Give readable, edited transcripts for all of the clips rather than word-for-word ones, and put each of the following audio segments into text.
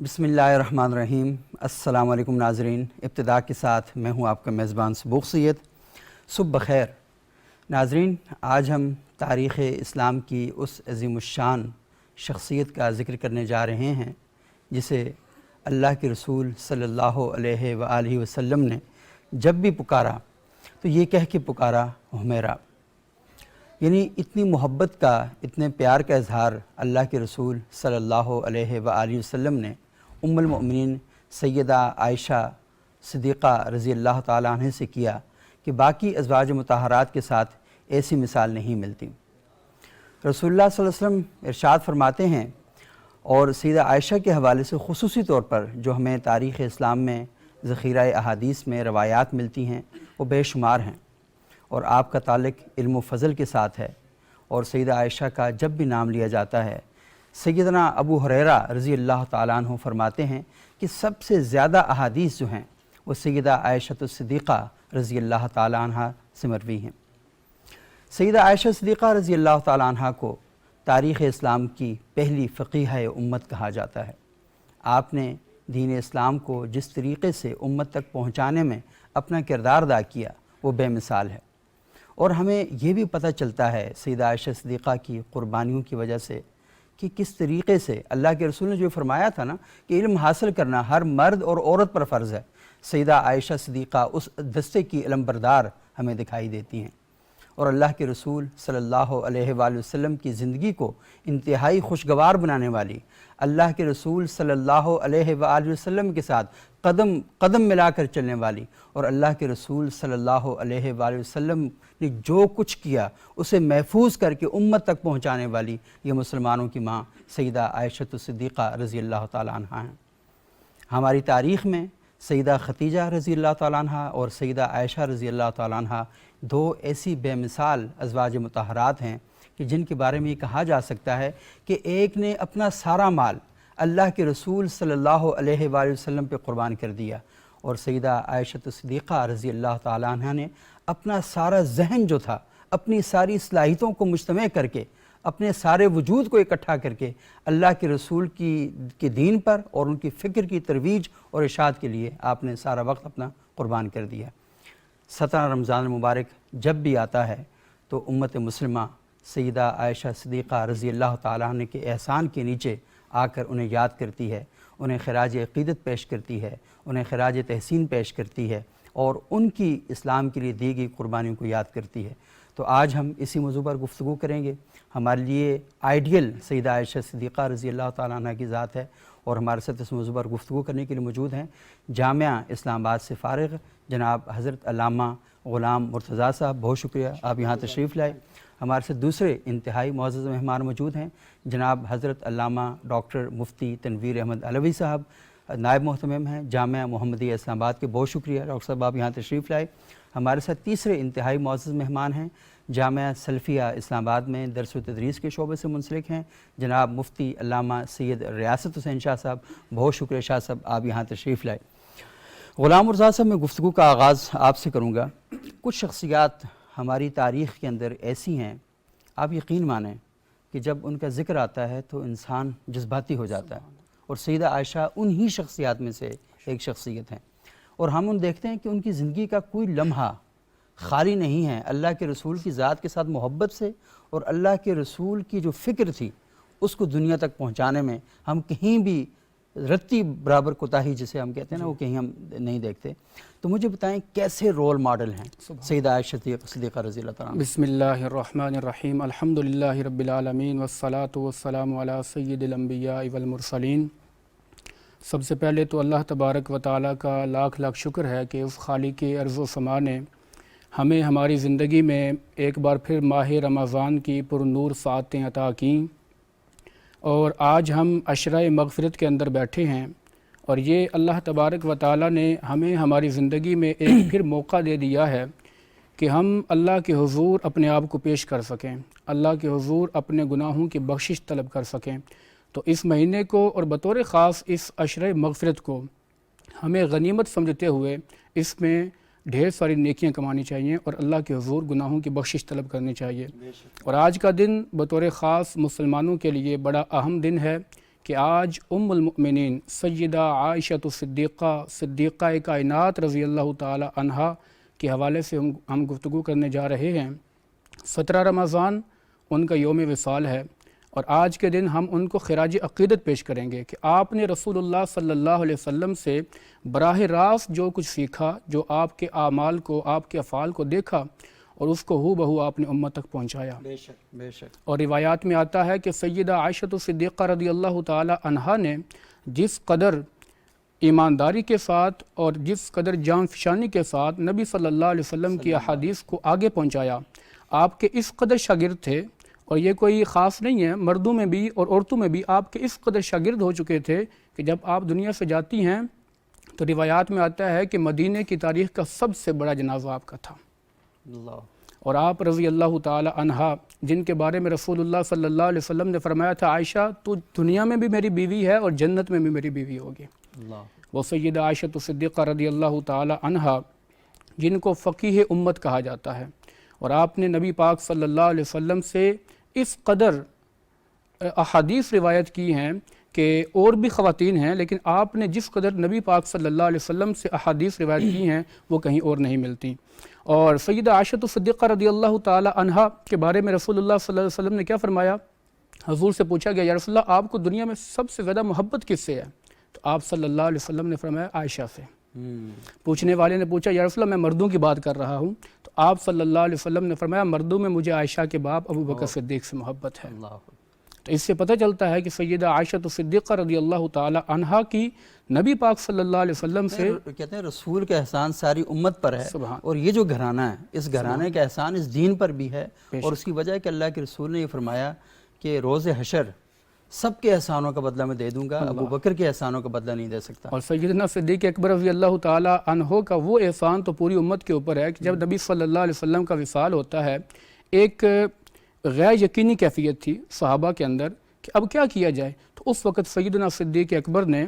بسم اللہ الرحمن الرحیم۔ السلام علیکم ناظرین، ابتدا کے ساتھ میں ہوں آپ کا میزبان سبوق سید۔ صبح بخیر ناظرین، آج ہم تاریخ اسلام کی اس عظیم الشان شخصیت کا ذکر کرنے جا رہے ہیں جسے اللہ کے رسول صلی اللہ علیہ وآلہ وسلم نے جب بھی پکارا تو یہ کہہ کے پکارا حمیرہ، یعنی اتنی محبت کا، اتنے پیار کا اظہار اللہ کے رسول صلی اللہ علیہ وآلہ وسلم نے ام المؤمنین سیدہ عائشہ صدیقہ رضی اللہ تعالیٰ عنہ سے کیا کہ باقی ازواج مطہرات کے ساتھ ایسی مثال نہیں ملتی۔ رسول اللہ صلی اللہ علیہ وسلم ارشاد فرماتے ہیں، اور سیدہ عائشہ کے حوالے سے خصوصی طور پر جو ہمیں تاریخ اسلام میں ذخیرہ احادیث میں روایات ملتی ہیں وہ بے شمار ہیں، اور آپ کا تعلق علم و فضل کے ساتھ ہے، اور سیدہ عائشہ کا جب بھی نام لیا جاتا ہے، سیدنا ابو ہریرہ رضی اللہ تعالیٰ عنہ فرماتے ہیں کہ سب سے زیادہ احادیث جو ہیں وہ سیدہ عائشہ صدیقہ رضی اللہ تعالیٰ عنہ سے مروی ہیں۔ سیدہ عائشہ صدیقہ رضی اللہ تعالیٰ عنہ کو تاریخ اسلام کی پہلی فقیہہ امت کہا جاتا ہے۔ آپ نے دین اسلام کو جس طریقے سے امت تک پہنچانے میں اپنا کردار ادا کیا وہ بے مثال ہے، اور ہمیں یہ بھی پتہ چلتا ہے سیدہ عائشہ صدیقہ کی قربانیوں کی وجہ سے کہ کس طریقے سے اللہ کے رسول نے جو فرمایا تھا نا کہ علم حاصل کرنا ہر مرد اور عورت پر فرض ہے، سیدہ عائشہ صدیقہ اس دستے کی علم بردار ہمیں دکھائی دیتی ہیں، اور اللہ کے رسول صلی اللہ علیہ وآلہ وسلم کی زندگی کو انتہائی خوشگوار بنانے والی، اللہ کے رسول صلی اللہ علیہ وآلہ وسلم کے ساتھ قدم قدم ملا کر چلنے والی، اور اللہ کے رسول صلی اللہ علیہ وآلہ وسلم نے جو کچھ کیا اسے محفوظ کر کے امت تک پہنچانے والی یہ مسلمانوں کی ماں سیدہ عائشہ صدیقہ رضی اللہ تعالیٰ عنہ ہیں۔ ہماری تاریخ میں سیدہ ختیجہ رضی اللہ تعالیٰ عنہ اور سیدہ عائشہ رضی اللہ تعالیٰ عنہ دو ایسی بے مثال ازواج مطہرات ہیں کہ جن کے بارے میں یہ کہا جا سکتا ہے کہ ایک نے اپنا سارا مال اللہ کے رسول صلی اللہ علیہ وآلہ وسلم پہ قربان کر دیا، اور سیدہ عائشہ صدیقہ رضی اللہ تعالیٰ عنہ نے اپنا سارا ذہن جو تھا، اپنی ساری صلاحیتوں کو مجتمع کر کے، اپنے سارے وجود کو اکٹھا کر کے اللہ کے رسول کی دین پر اور ان کی فکر کی ترویج اور ارشاد کے لیے آپ نے سارا وقت اپنا قربان کر دیا۔ 17 رمضان المبارک جب بھی آتا ہے تو امت مسلمہ سیدہ عائشہ صدیقہ رضی اللہ تعالیٰ عنہ کے احسان کے نیچے آ کر انہیں یاد کرتی ہے، انہیں خراج عقیدت پیش کرتی ہے، انہیں خراج تحسین پیش کرتی ہے، اور ان کی اسلام کے لیے دی گئی قربانیوں کو یاد کرتی ہے۔ تو آج ہم اسی موضوع پر گفتگو کریں گے۔ ہمارے لیے آئیڈیل سیدہ عائشہ صدیقہ رضی اللہ تعالیٰ عنہ کی ذات ہے، اور ہمارے ساتھ اس موضوع پر گفتگو کرنے کے لیے موجود ہیں جامعہ اسلام آباد سے فارغ جناب حضرت علامہ غلام مرتضیٰ صاحب، بہت شکریہ آپ یہاں تشریف لائے۔ ہمارے ساتھ دوسرے انتہائی معزز مہمان موجود ہیں جناب حضرت علامہ ڈاکٹر مفتی تنویر احمد علوی صاحب، نائب محتمم ہیں جامعہ محمدیہ اسلام آباد کے، بہت شکریہ ڈاکٹر صاحب آپ یہاں تشریف لائے۔ ہمارے ساتھ تیسرے انتہائی معزز مہمان ہیں جامعہ سلفیہ اسلام آباد میں درس و تدریس کے شعبے سے منسلک ہیں جناب مفتی علامہ سید ریاست حسین شاہ صاحب، بہت شکریہ شاہ صاحب آپ یہاں تشریف لائے۔ غلام مرتضیٰ صاحب، میں گفتگو کا آغاز آپ سے کروں گا۔ کچھ شخصیات ہماری تاریخ کے اندر ایسی ہیں، آپ یقین مانیں کہ جب ان کا ذکر آتا ہے تو انسان جذباتی ہو جاتا ہے، اور سیدہ عائشہ انہی شخصیات میں سے ایک شخصیت ہیں، اور ہم دیکھتے ہیں کہ ان کی زندگی کا کوئی لمحہ خالی نہیں ہے اللہ کے رسول کی ذات کے ساتھ محبت سے، اور اللہ کے رسول کی جو فکر تھی اس کو دنیا تک پہنچانے میں ہم کہیں بھی رتی برابر کوتاہی جسے ہم کہتے ہیں نا وہ کہیں ہم نہیں دیکھتے۔ تو مجھے بتائیں کیسے رول ماڈل ہیں سیدہ عائشہ صدیقہ رضی اللہ تعالیٰ عنہ؟ بسم اللہ الرحمن الرحیم، الحمدللہ رب العالمین والصلاة والسلام علی سید الانبیاء والمرسلین۔ سب سے پہلے تو اللہ تبارک و تعالیٰ کا لاکھ لاکھ شکر ہے کہ اس خالق ارض و سما نے ہمیں ہماری زندگی میں ایک بار پھر ماہ رمضان کی پر نور ساعتیں عطا کیں، اور آج ہم عشرہ مغفرت کے اندر بیٹھے ہیں، اور یہ اللہ تبارک و تعالیٰ نے ہمیں ہماری زندگی میں ایک پھر موقع دے دیا ہے کہ ہم اللہ کے حضور اپنے آپ کو پیش کر سکیں، اللہ کے حضور اپنے گناہوں کی بخشش طلب کر سکیں۔ تو اس مہینے کو اور بطور خاص اس عشرہ مغفرت کو ہمیں غنیمت سمجھتے ہوئے اس میں ڈھیر ساری نیکیاں کمانی چاہیے اور اللہ کے حضور گناہوں کی بخشش طلب کرنی چاہیے۔ اور آج کا دن بطور خاص مسلمانوں کے لیے بڑا اہم دن ہے کہ آج ام المؤمنین سیدہ عائشہ صدیقہ کائنات رضی اللہ تعالی عنہا کے حوالے سے ہم گفتگو کرنے جا رہے ہیں۔ 17 رمضان ان کا یوم وصال ہے، اور آج کے دن ہم ان کو خراج عقیدت پیش کریں گے کہ آپ نے رسول اللہ صلی اللہ علیہ وسلم سے براہ راست جو کچھ سیکھا، جو آپ کے اعمال کو، آپ کے افعال کو دیکھا، اور اس کو ہو بہو آپ نے امت تک پہنچایا۔ بے شک بے شک۔ اور روایات میں آتا ہے کہ سیدہ عائشہ صدیقہ رضی اللہ تعالی عنہا نے جس قدر ایمانداری کے ساتھ اور جس قدر جان فشانی کے ساتھ نبی صلی اللہ علیہ وسلم کی احادیث کو آگے پہنچایا، آپ کے اس قدر شاگرد تھے، اور یہ کوئی خاص نہیں ہے، مردوں میں بھی اور عورتوں میں بھی آپ کے اس قدر شاگرد ہو چکے تھے کہ جب آپ دنیا سے جاتی ہیں تو روایات میں آتا ہے کہ مدینے کی تاریخ کا سب سے بڑا جنازہ آپ کا تھا۔ اللہ۔ اور آپ رضی اللہ تعالی عنہا، جن کے بارے میں رسول اللہ صلی اللہ علیہ وسلم نے فرمایا تھا عائشہ تو دنیا میں بھی میری بیوی ہے اور جنت میں بھی میری بیوی ہوگی، اللہ۔ وہ سیدہ عائشہ صدیقہ رضی اللہ تعالی عنہا جن کو فقیہ امت کہا جاتا ہے، اور آپ نے نبی پاک صلی اللہ علیہ وسلم سے اس قدر احادیث روایت کی ہیں کہ اور بھی خواتین ہیں، لیکن آپ نے جس قدر نبی پاک صلی اللہ علیہ وسلم سے احادیث روایت کی ہیں وہ کہیں اور نہیں ملتی۔ اور سیدہ عائشہ صدیقہ رضی اللہ تعالی عنہا کے بارے میں رسول اللہ صلی اللہ علیہ وسلم نے کیا فرمایا؟ حضور سے پوچھا گیا یا رسول اللہ آپ کو دنیا میں سب سے زیادہ محبت کس سے ہے؟ تو آپ صلی اللہ علیہ وسلم نے فرمایا عائشہ سے۔ پوچھنے والے نے پوچھا یا رسول اللہ میں مردوں کی بات کر رہا ہوں، تو آپ صلی اللہ علیہ وسلم نے فرمایا مردوں میں مجھے عائشہ کے باپ ابو بکر صدیق سے محبت ہے۔ تو اس سے پتہ چلتا ہے کہ سیدہ عائشہ صدیقہ رضی اللہ تعالی عنہا کی نبی پاک صلی اللہ علیہ وسلم سے، کہتے ہیں رسول کا احسان ساری امت پر ہے، اور یہ جو گھرانہ ہے اس گھرانے کا احسان اس دین پر بھی ہے، اور اس کی وجہ ہے کہ اللہ کے رسول نے یہ فرمایا کہ روز حشر سب کے احسانوں کا بدلہ میں دے دوں گا، ابو بکر کے احسانوں کا بدلہ نہیں دے سکتا۔ اور سیدنا صدیق اکبر رضی اللہ تعالی عنہ کا وہ احسان تو پوری امت کے اوپر ہے کہ جب نبی صلی اللہ علیہ وسلم کا وصال ہوتا ہے، ایک غیر یقینی کیفیت تھی صحابہ کے اندر کہ اب کیا کیا جائے، تو اس وقت سیدنا صدیق اکبر نے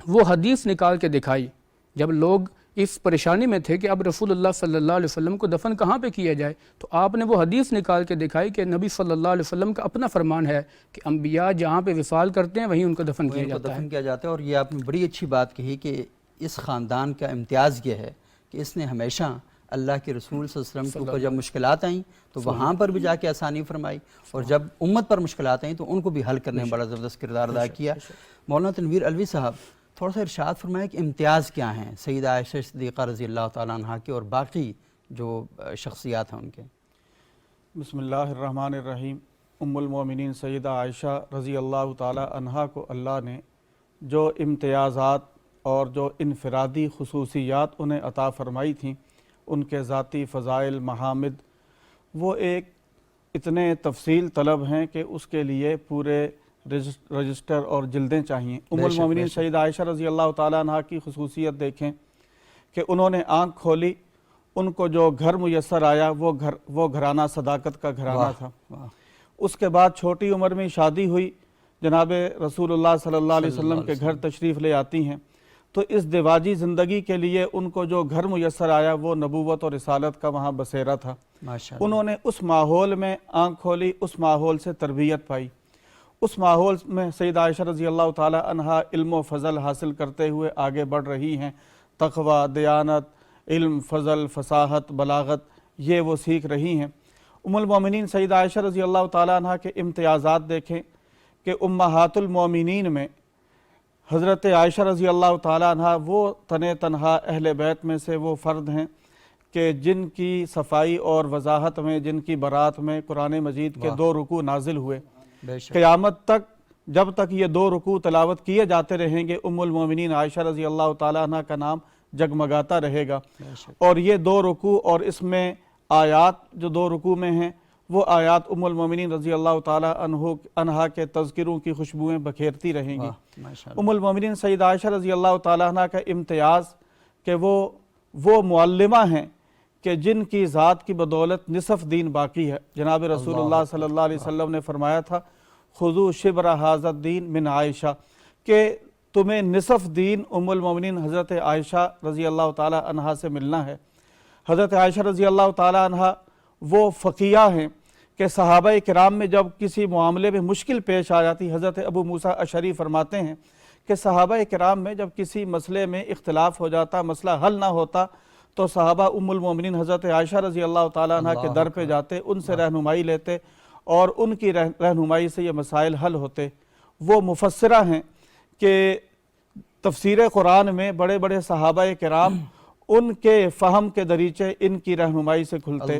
وہ حدیث نکال کے دکھائی، جب لوگ اس پریشانی میں تھے کہ اب رسول اللہ صلی اللہ علیہ وسلم کو دفن کہاں پہ کیا جائے، تو آپ نے وہ حدیث نکال کے دکھائی کہ نبی صلی اللہ علیہ وسلم کا اپنا فرمان ہے کہ انبیاء جہاں پہ وصال کرتے ہیں وہیں ان کو دفن کیا جاتا ہے۔ اور یہ آپ نے بڑی اچھی بات کہی کہ اس خاندان کا امتیاز یہ ہے کہ اس نے ہمیشہ اللہ کے رسول صلی اللہ علیہ وسلم کے اوپر جب مشکلات آئیں تو وہاں پر بھی جا کے آسانی فرمائی، اور جب امت پر مشکلات آئیں تو ان کو بھی حل کرنے میں بڑا زبردست کردار ادا کیا۔ مولانا تنویر علوی صاحب تھوڑا سا ارشاد فرمائے کہ امتیاز کیا ہیں سیدہ عائشہ صدیقہ رضی اللہ تعالیٰ عنہ کے اور باقی جو شخصیات ہیں ان کے؟ بسم اللہ الرحمن الرحیم۔ ام المومنین سیدہ عائشہ رضی اللہ تعالی عنہا کو اللہ نے جو امتیازات اور جو انفرادی خصوصیات انہیں عطا فرمائی تھیں، ان کے ذاتی فضائل، محامد، وہ ایک اتنے تفصیل طلب ہیں کہ اس کے لیے پورے رجسٹر اور جلدیں چاہیے۔ ام المومنین سیدہ عائشہ رضی اللہ تعالیٰ عنہ کی خصوصیت دیکھیں کہ انہوں نے آنکھ کھولی، ان کو جو گھر میسر آیا وہ گھرانہ صداقت کا گھرانہ تھا۔ اس کے بعد چھوٹی عمر میں شادی ہوئی، جناب رسول اللہ صلی اللہ علیہ وسلم کے گھر تشریف لے آتی ہیں، تو اس دیواجی زندگی کے لیے ان کو جو گھر میسر آیا وہ نبوت اور رسالت کا وہاں بسیرا تھا۔ انہوں نے اس ماحول میں آنکھ کھولی، اس ماحول سے تربیت پائی، اس ماحول میں سیدہ عائشہ رضی اللہ تعالی عنہا علم و فضل حاصل کرتے ہوئے آگے بڑھ رہی ہیں۔ تقوی، دیانت، علم، فضل، فصاحت، بلاغت، یہ وہ سیکھ رہی ہیں۔ ام المومنین سیدہ عائشہ رضی اللہ تعالی عنہا کے امتیازات دیکھیں کہ امہات المومنین میں حضرت عائشہ رضی اللہ تعالی عنہا وہ تنہا اہل بیت میں سے وہ فرد ہیں کہ جن کی صفائی اور وضاحت میں، جن کی برات میں قرآن مجید کے 2 رکوع نازل ہوئے۔ قیامت تک جب تک یہ 2 رکوع تلاوت کیے جاتے رہیں گے، ام المومنین عائشہ رضی اللہ تعالی عنہ کا نام جگمگاتا رہے گا۔ اور یہ 2 رکوع اور اس میں آیات جو 2 رکوع میں ہیں، وہ آیات ام المومنین رضی اللہ تعالی عنہ کے تذکروں کی خوشبوئیں بکھیرتی رہیں گی۔ ام المومنین سیدہ عائشہ رضی اللہ تعالی عنہ کا امتیاز کہ وہ معلمہ ہیں کہ جن کی ذات کی بدولت نصف دین باقی ہے۔ جناب رسول اللہ صلی اللہ علیہ وسلم نے فرمایا تھا خذوا شبر ھذا الدین من عائشہ، کہ تمہیں نصف دین ام المومنین حضرت عائشہ رضی اللہ تعالی عنہ سے ملنا ہے۔ حضرت عائشہ رضی اللہ تعالی عنہ وہ فقیہ ہیں کہ صحابہ کرام میں جب کسی معاملے میں مشکل پیش آ جاتی، حضرت ابو موسیٰ اشعری فرماتے ہیں کہ صحابہ کرام میں جب کسی مسئلے میں اختلاف ہو جاتا، مسئلہ حل نہ ہوتا، تو صحابہ ام المومنین حضرت عائشہ رضی اللہ تعالیٰ عنہ کے در پہ جاتے، ان سے رہنمائی لیتے اور ان کی رہنمائی سے یہ مسائل حل ہوتے۔ وہ مفسرہ ہیں کہ تفسیر قرآن میں بڑے بڑے صحابہ کرام ان کے فہم کے دریچے ان کی رہنمائی سے کھلتے۔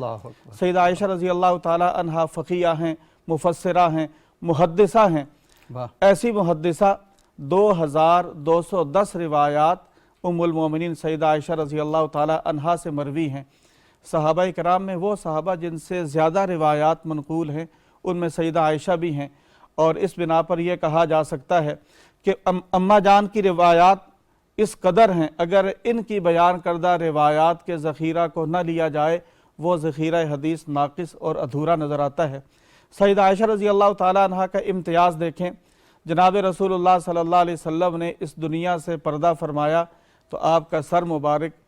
سیدہ عائشہ رضی اللہ تعالیٰ عنہ فقیہ ہیں، مفسرہ ہیں، محدثہ ہیں۔ ایسی محدثہ 2210 روایات ام المومنین سیدہ عائشہ رضی اللہ تعالیٰ عنہا سے مروی ہیں۔ صحابہ کرام میں وہ صحابہ جن سے زیادہ روایات منقول ہیں، ان میں سیدہ عائشہ بھی ہیں، اور اس بنا پر یہ کہا جا سکتا ہے کہ اماں جان کی روایات اس قدر ہیں، اگر ان کی بیان کردہ روایات کے ذخیرہ کو نہ لیا جائے وہ ذخیرہ حدیث ناقص اور ادھورا نظر آتا ہے۔ سیدہ عائشہ رضی اللہ تعالیٰ عنہ کا امتیاز دیکھیں، جناب رسول اللہ صلی اللہ علیہ وسلم نے اس دنیا سے پردہ فرمایا تو آپ کا سر مبارک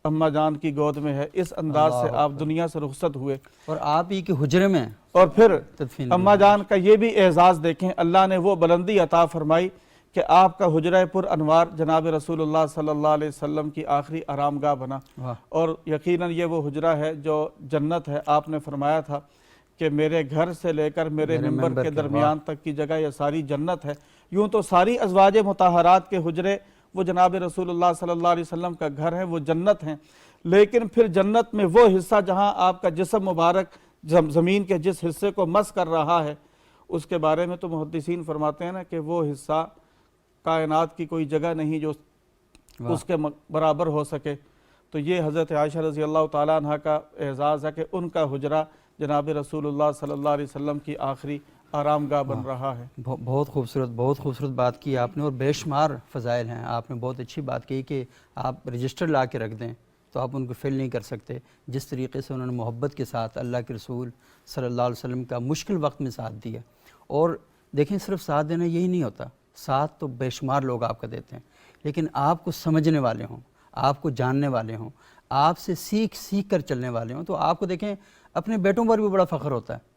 اماں جان کی گود میں ہے، اس انداز سے آپ دنیا سے رخصت ہوئے، اور آپ ہی کے حجرے میں، اور پھر اماں جان کا یہ بھی اعزاز دیکھیں، اللہ نے وہ بلندی عطا فرمائی کہ آپ کا حجرہ پر انوار جناب رسول اللہ صلی اللہ علیہ وسلم کی آخری آرام گاہ بنا، اور یقیناً یہ وہ حجرہ ہے جو جنت ہے۔ آپ نے فرمایا تھا کہ میرے گھر سے لے کر میرے منبر کے درمیان تک کی جگہ یہ ساری جنت ہے۔ یوں تو ساری ازواج مطہرات کے حجرے وہ جناب رسول اللہ صلی اللہ علیہ وسلم کا گھر ہے، وہ جنت ہیں، لیکن پھر جنت میں وہ حصہ جہاں آپ کا جسم مبارک زمین کے جس حصے کو مس کر رہا ہے، اس کے بارے میں تو محدثین فرماتے ہیں نا کہ وہ حصہ کائنات کی کوئی جگہ نہیں جو اس کے برابر ہو سکے۔ تو یہ حضرت عائشہ رضی اللہ تعالیٰ عنہ کا اعزاز ہے کہ ان کا حجرہ جناب رسول اللہ صلی اللہ علیہ وسلم کی آخری آرام گاہ بن رہا ہے۔ بہت خوبصورت بات کی آپ نے، اور بے شمار فضائل ہیں۔ آپ نے بہت اچھی بات کہی کہ آپ رجسٹر لا کے رکھ دیں تو آپ ان کو فل نہیں کر سکتے۔ جس طریقے سے انہوں نے محبت کے ساتھ اللہ کے رسول صلی اللہ علیہ وسلم کا مشکل وقت میں ساتھ دیا، اور دیکھیں صرف ساتھ دینا یہی نہیں ہوتا، ساتھ تو بے شمار لوگ آپ کا دیتے ہیں، لیکن آپ کو سمجھنے والے ہوں، آپ کو جاننے والے ہوں، آپ سے سیکھ کر چلنے والے ہوں، تو آپ کو دیکھیں اپنے بیٹوں پر بھی بڑا فخر ہوتا ہے،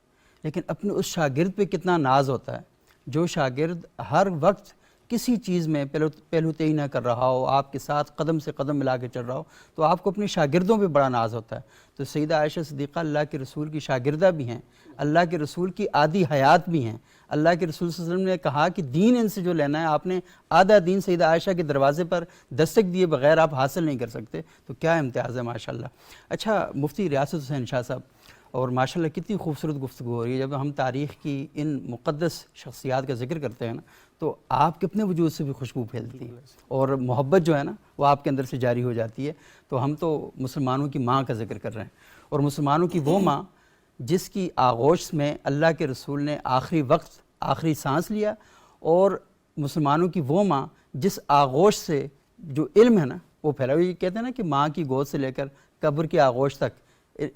لیکن اپنے اس شاگرد پہ کتنا ناز ہوتا ہے جو شاگرد ہر وقت کسی چیز میں پہلو تہی نہ کر رہا ہو، آپ کے ساتھ قدم سے قدم ملا کے چل رہا ہو، تو آپ کو اپنے شاگردوں پہ بڑا ناز ہوتا ہے۔ تو سیدہ عائشہ صدیقہ اللہ کے رسول کی شاگردہ بھی ہیں، اللہ کے رسول کی آدھی حیات بھی ہیں۔ اللہ کے رسول صلی اللہ علیہ وسلم نے کہا کہ دین ان سے جو لینا ہے، آپ نے آدھا دین سیدہ عائشہ کے دروازے پر دستک دیے بغیر آپ حاصل نہیں کر سکتے، تو کیا امتیاز ہے ماشاءاللہ۔ اچھا مفتی ریاست حسین شاہ صاحب، اور ماشاءاللہ کتنی خوبصورت گفتگو ہو رہی ہے، جب ہم تاریخ کی ان مقدس شخصیات کا ذکر کرتے ہیں نا تو آپ کے اپنے وجود سے بھی خوشبو پھیلتی ہے، اور محبت جو ہے نا وہ آپ کے اندر سے جاری ہو جاتی ہے۔ تو ہم تو مسلمانوں کی ماں کا ذکر کر رہے ہیں، اور مسلمانوں کی وہ ماں جس کی آغوش میں اللہ کے رسول نے آخری وقت آخری سانس لیا، اور مسلمانوں کی وہ ماں جس آغوش سے جو علم ہے نا وہ پھیلا۔ یہ کہتے ہیں نا کہ ماں کی گود سے لے کر قبر کی آغوش تک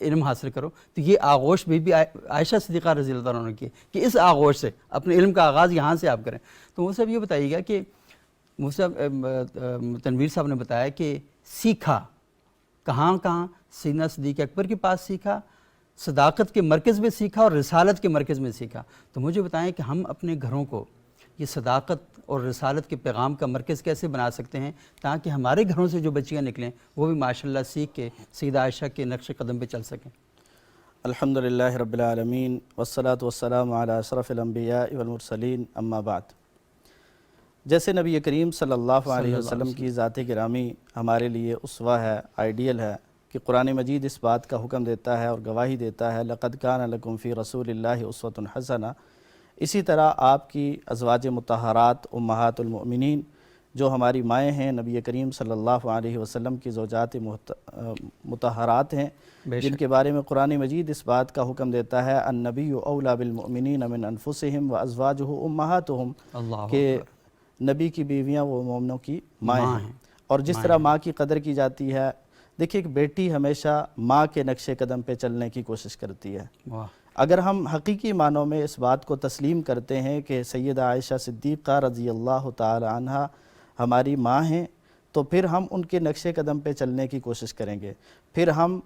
علم حاصل کرو، تو یہ آغوش بھی عائشہ صدیقہ رضی اللہ عنہ نے کی کہ اس آغوش سے اپنے علم کا آغاز یہاں سے آپ کریں۔ تو وہ صاحب یہ بتائیے گا کہ تنویر صاحب نے بتایا کہ سیکھا کہاں سیدنا صدیق اکبر کے پاس سیکھا، صداقت کے مرکز میں سیکھا، اور رسالت کے مرکز میں سیکھا۔ تو مجھے بتائیں کہ ہم اپنے گھروں کو یہ صداقت اور رسالت کے پیغام کا مرکز کیسے بنا سکتے ہیں تاکہ ہمارے گھروں سے جو بچیاں نکلیں وہ بھی ماشاءاللہ سیکھ کے سیدہ عائشہ کے نقش قدم پہ چل سکیں؟ الحمدللہ رب العالمین والصلاة والسلام علی اشرف الانبیاء والمرسلین، اما بعد۔ جیسے نبی کریم صلی اللہ علیہ وسلم کی ذات گرامی ہمارے لیے اسوہ ہے، آئیڈیل ہے، کہ قرآن مجید اس بات کا حکم دیتا ہے اور گواہی دیتا ہے لَقَدْ كَانَ لَكُمْ فِي رَسُولِ اللَّهِ أُسْوَةٌ حَسَنَةٌ۔ اسی طرح آپ کی ازواج مطہرات امہات المؤمنین جو ہماری مائیں ہیں، نبی کریم صلی اللہ علیہ وسلم کی زوجات مطہرات ہیں، جن کے بارے میں قرآن مجید اس بات کا حکم دیتا ہے النبی اولیٰ بالمؤمنین من انفسہم وازواجہ امہاتہم، کہ نبی کی بیویاں وہ مومنوں کی مائیں ہیں۔ اور جس طرح ماں کی قدر کی جاتی ہے، دیکھیں ایک بیٹی ہمیشہ ماں کے نقش قدم پہ چلنے کی کوشش کرتی ہے۔ اگر ہم حقیقی معنوں میں اس بات کو تسلیم کرتے ہیں کہ سیدہ عائشہ صدیقہ رضی اللہ تعالی عنہ ہماری ماں ہیں، تو پھر ہم ان کے نقش قدم پہ چلنے کی کوشش کریں گے، پھر ہم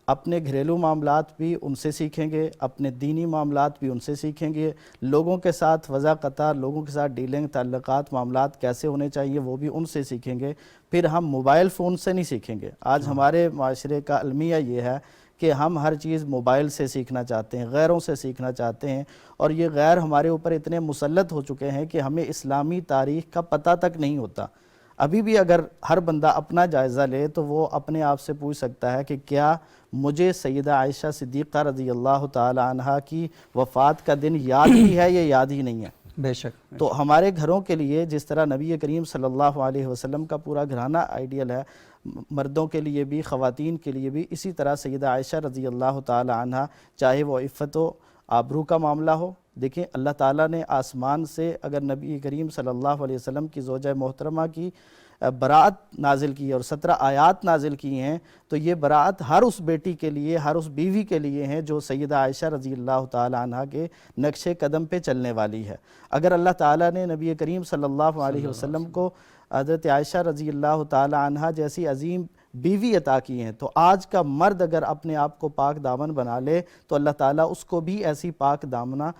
اپنے گھریلو معاملات بھی ان سے سیکھیں گے، اپنے دینی معاملات بھی ان سے سیکھیں گے، لوگوں کے ساتھ وضع قطع، لوگوں کے ساتھ ڈیلنگ، تعلقات، معاملات کیسے ہونے چاہیے وہ بھی ان سے سیکھیں گے۔ پھر ہم موبائل فون سے نہیں سیکھیں گے۔ آج ہمارے معاشرے کا المیہ یہ ہے کہ ہم ہر چیز موبائل سے سیکھنا چاہتے ہیں، غیروں سے سیکھنا چاہتے ہیں، اور یہ غیر ہمارے اوپر اتنے مسلط ہو چکے ہیں کہ ہمیں اسلامی تاریخ کا پتہ تک نہیں ہوتا۔ ابھی بھی اگر ہر بندہ اپنا جائزہ لے تو وہ اپنے آپ سے پوچھ سکتا ہے کہ کیا مجھے سیدہ عائشہ صدیقہ رضی اللہ تعالی عنہا کی وفات کا دن یاد بھی ہے یا یاد ہی نہیں ہے؟ بے شک۔ تو ہمارے گھروں کے لیے جس طرح نبی کریم صلی اللہ علیہ وسلم کا پورا گھرانہ آئیڈیل ہے، مردوں کے لیے بھی خواتین کے لیے بھی اسی طرح سیدہ عائشہ رضی اللہ تعالی عنہا، چاہے وہ عفت و آبرو کا معاملہ ہو۔ دیکھیں اللہ تعالیٰ نے آسمان سے اگر نبی کریم صلی اللہ علیہ وسلم کی زوجہ محترمہ کی براعت نازل کی اور 17 آیات نازل کی ہیں، تو یہ براعت ہر اس بیٹی کے لیے، ہر اس بیوی کے لیے ہیں جو سیدہ عائشہ رضی اللہ تعالی عنہا کے نقش قدم پہ چلنے والی ہے۔ اگر اللہ تعالیٰ نے نبی کریم صلی اللہ علیہ وسلم کو حضرت عائشہ رضی اللہ تعالی عنہا جیسی عظیم بیوی عطا کی ہیں، تو آج کا مرد اگر اپنے آپ کو پاک دامن بنا لے تو اللہ تعالیٰ اس کو بھی ایسی پاک دامنہ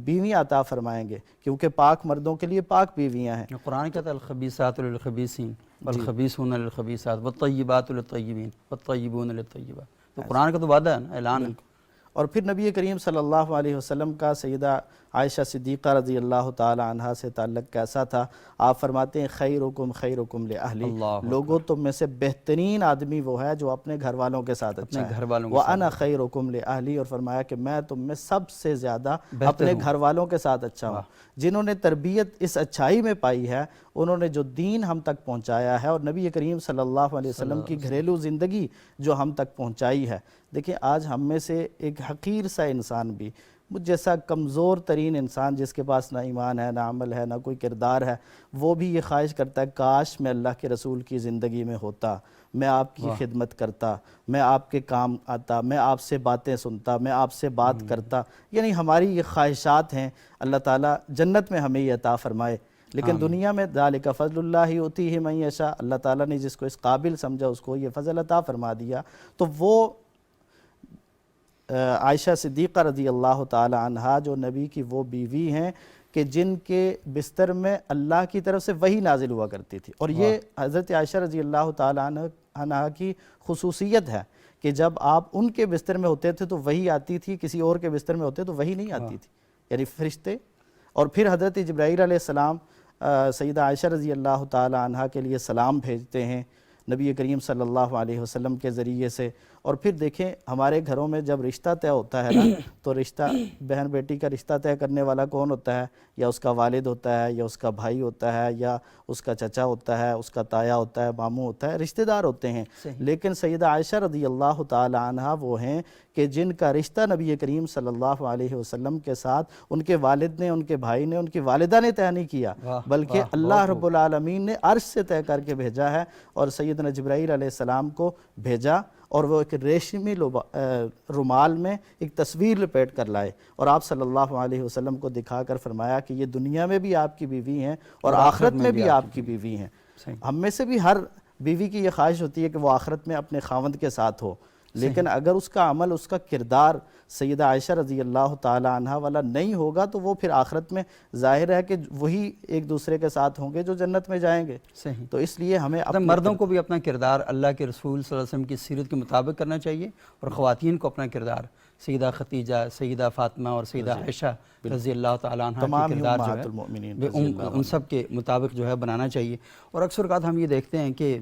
بیوی عطا فرمائیں گے، کیونکہ پاک مردوں کے لیے پاک بیویاں ہیں۔ قرآن کہتا ہے الخبیثات للخبیثین والخبیثون للخبیثات والطیبات للطیبین والطیبون للطیبات۔ تو قرآن کا تو وعدہ ہے نا، اعلان ہے۔ اور پھر نبی کریم صلی اللہ علیہ وسلم کا سیدہ عائشہ صدیقہ رضی اللہ تعالی عنہا سے تعلق کیسا تھا؟ آپ فرماتے ہیں خیرکم خیرکم لأہلی، لوگوں تم میں سے بہترین آدمی وہ ہے جو اپنے گھر والوں کے ساتھ اچھا ہے، وَأَنَا خَيْرُكُمْ لِأَهْلِي، اور فرمایا کہ میں تم میں سب سے زیادہ اپنے گھر والوں کے ساتھ اچھا ہوں۔ جنہوں نے تربیت اس اچھائی میں پائی ہے، انہوں نے جو دین ہم تک پہنچایا ہے، اور نبی کریم صلی اللہ علیہ وسلم کی گھریلو زندگی جو ہم تک پہنچائی ہے۔ دیکھیں آج ہم میں سے ایک حقیر سا انسان بھی، مجھ جیسا کمزور ترین انسان جس کے پاس نہ ایمان ہے، نہ عمل ہے، نہ کوئی کردار ہے، وہ بھی یہ خواہش کرتا ہے کاش میں اللہ کے رسول کی زندگی میں ہوتا، میں آپ کی خدمت کرتا، میں آپ کے کام آتا، میں آپ سے باتیں سنتا، میں آپ سے بات کرتا۔ یعنی ہماری یہ خواہشات ہیں، اللہ تعالیٰ جنت میں ہمیں یہ عطا فرمائے۔ لیکن دنیا میں ذالک فضل اللہ یؤتیہ من یشاء، اللہ تعالیٰ نے جس کو اس قابل سمجھا اس کو یہ فضل عطا فرما دیا۔ تو وہ عائشہ صدیقہ رضی اللہ تعالی عنہا جو نبی کی وہ بیوی ہیں کہ جن کے بستر میں اللہ کی طرف سے وحی نازل ہوا کرتی تھی، اور یہ حضرت عائشہ رضی اللہ تعالی عنہا کی خصوصیت ہے کہ جب آپ ان کے بستر میں ہوتے تھے تو وحی آتی تھی، کسی اور کے بستر میں ہوتے تو وحی نہیں آتی تھی، یعنی فرشتے۔ اور پھر حضرت جبرائیل علیہ السلام سیدہ عائشہ رضی اللہ تعالی عنہا کے لیے سلام بھیجتے ہیں نبی کریم صلی اللہ علیہ وسلم کے ذریعے سے۔ اور پھر دیکھیں ہمارے گھروں میں جب رشتہ طے ہوتا ہے نا، تو رشتہ بہن بیٹی کا رشتہ طے کرنے والا کون ہوتا ہے؟ یا اس کا والد ہوتا ہے، یا اس کا بھائی ہوتا ہے، یا اس کا چچا ہوتا ہے، اس کا تایا ہوتا ہے، ماموں ہوتا ہے، رشتہ دار ہوتے ہیں۔ لیکن سیدہ عائشہ رضی اللہ تعالی عنہا وہ ہیں کہ جن کا رشتہ نبی کریم صلی اللہ علیہ وسلم کے ساتھ ان کے والد نے، ان کے بھائی نے، ان کی والدہ نے طے نہیں کیا، بلکہ اللہ رب العالمین نے عرش سے طے کر کے بھیجا ہے، اور سیدنا جبرائیل علیہ السلام کو بھیجا، اور وہ ایک ریشمی رومال میں ایک تصویر لپیٹ کر لائے، اور آپ صلی اللہ علیہ وسلم کو دکھا کر فرمایا کہ یہ دنیا میں بھی آپ کی بیوی ہیں اور آخرت میں بھی آپ کی بیوی ہیں۔ ہم میں سے بھی ہر بیوی کی یہ خواہش ہوتی ہے کہ وہ آخرت میں اپنے خاوند کے ساتھ ہو، لیکن اگر اس کا عمل، اس کا کردار سیدہ عائشہ رضی اللہ تعالی عنہا والا نہیں ہوگا تو وہ پھر آخرت میں ظاہر ہے کہ وہی ایک دوسرے کے ساتھ ہوں گے جو جنت میں جائیں گے۔ تو اس لیے ہمیں مردوں کو بھی اپنا کردار اللہ کے رسول صلی اللہ علیہ وسلم کی سیرت کے مطابق کرنا چاہیے، اور خواتین کو اپنا کردار سیدہ خدیجہ، سیدہ فاطمہ اور سیدہ عائشہ رضی اللہ تعالی عنہ کے کردار جو ہے ان سب کے مطابق جو ہے بنانا چاہیے۔ اور اکثر اوقات ہم یہ دیکھتے ہیں کہ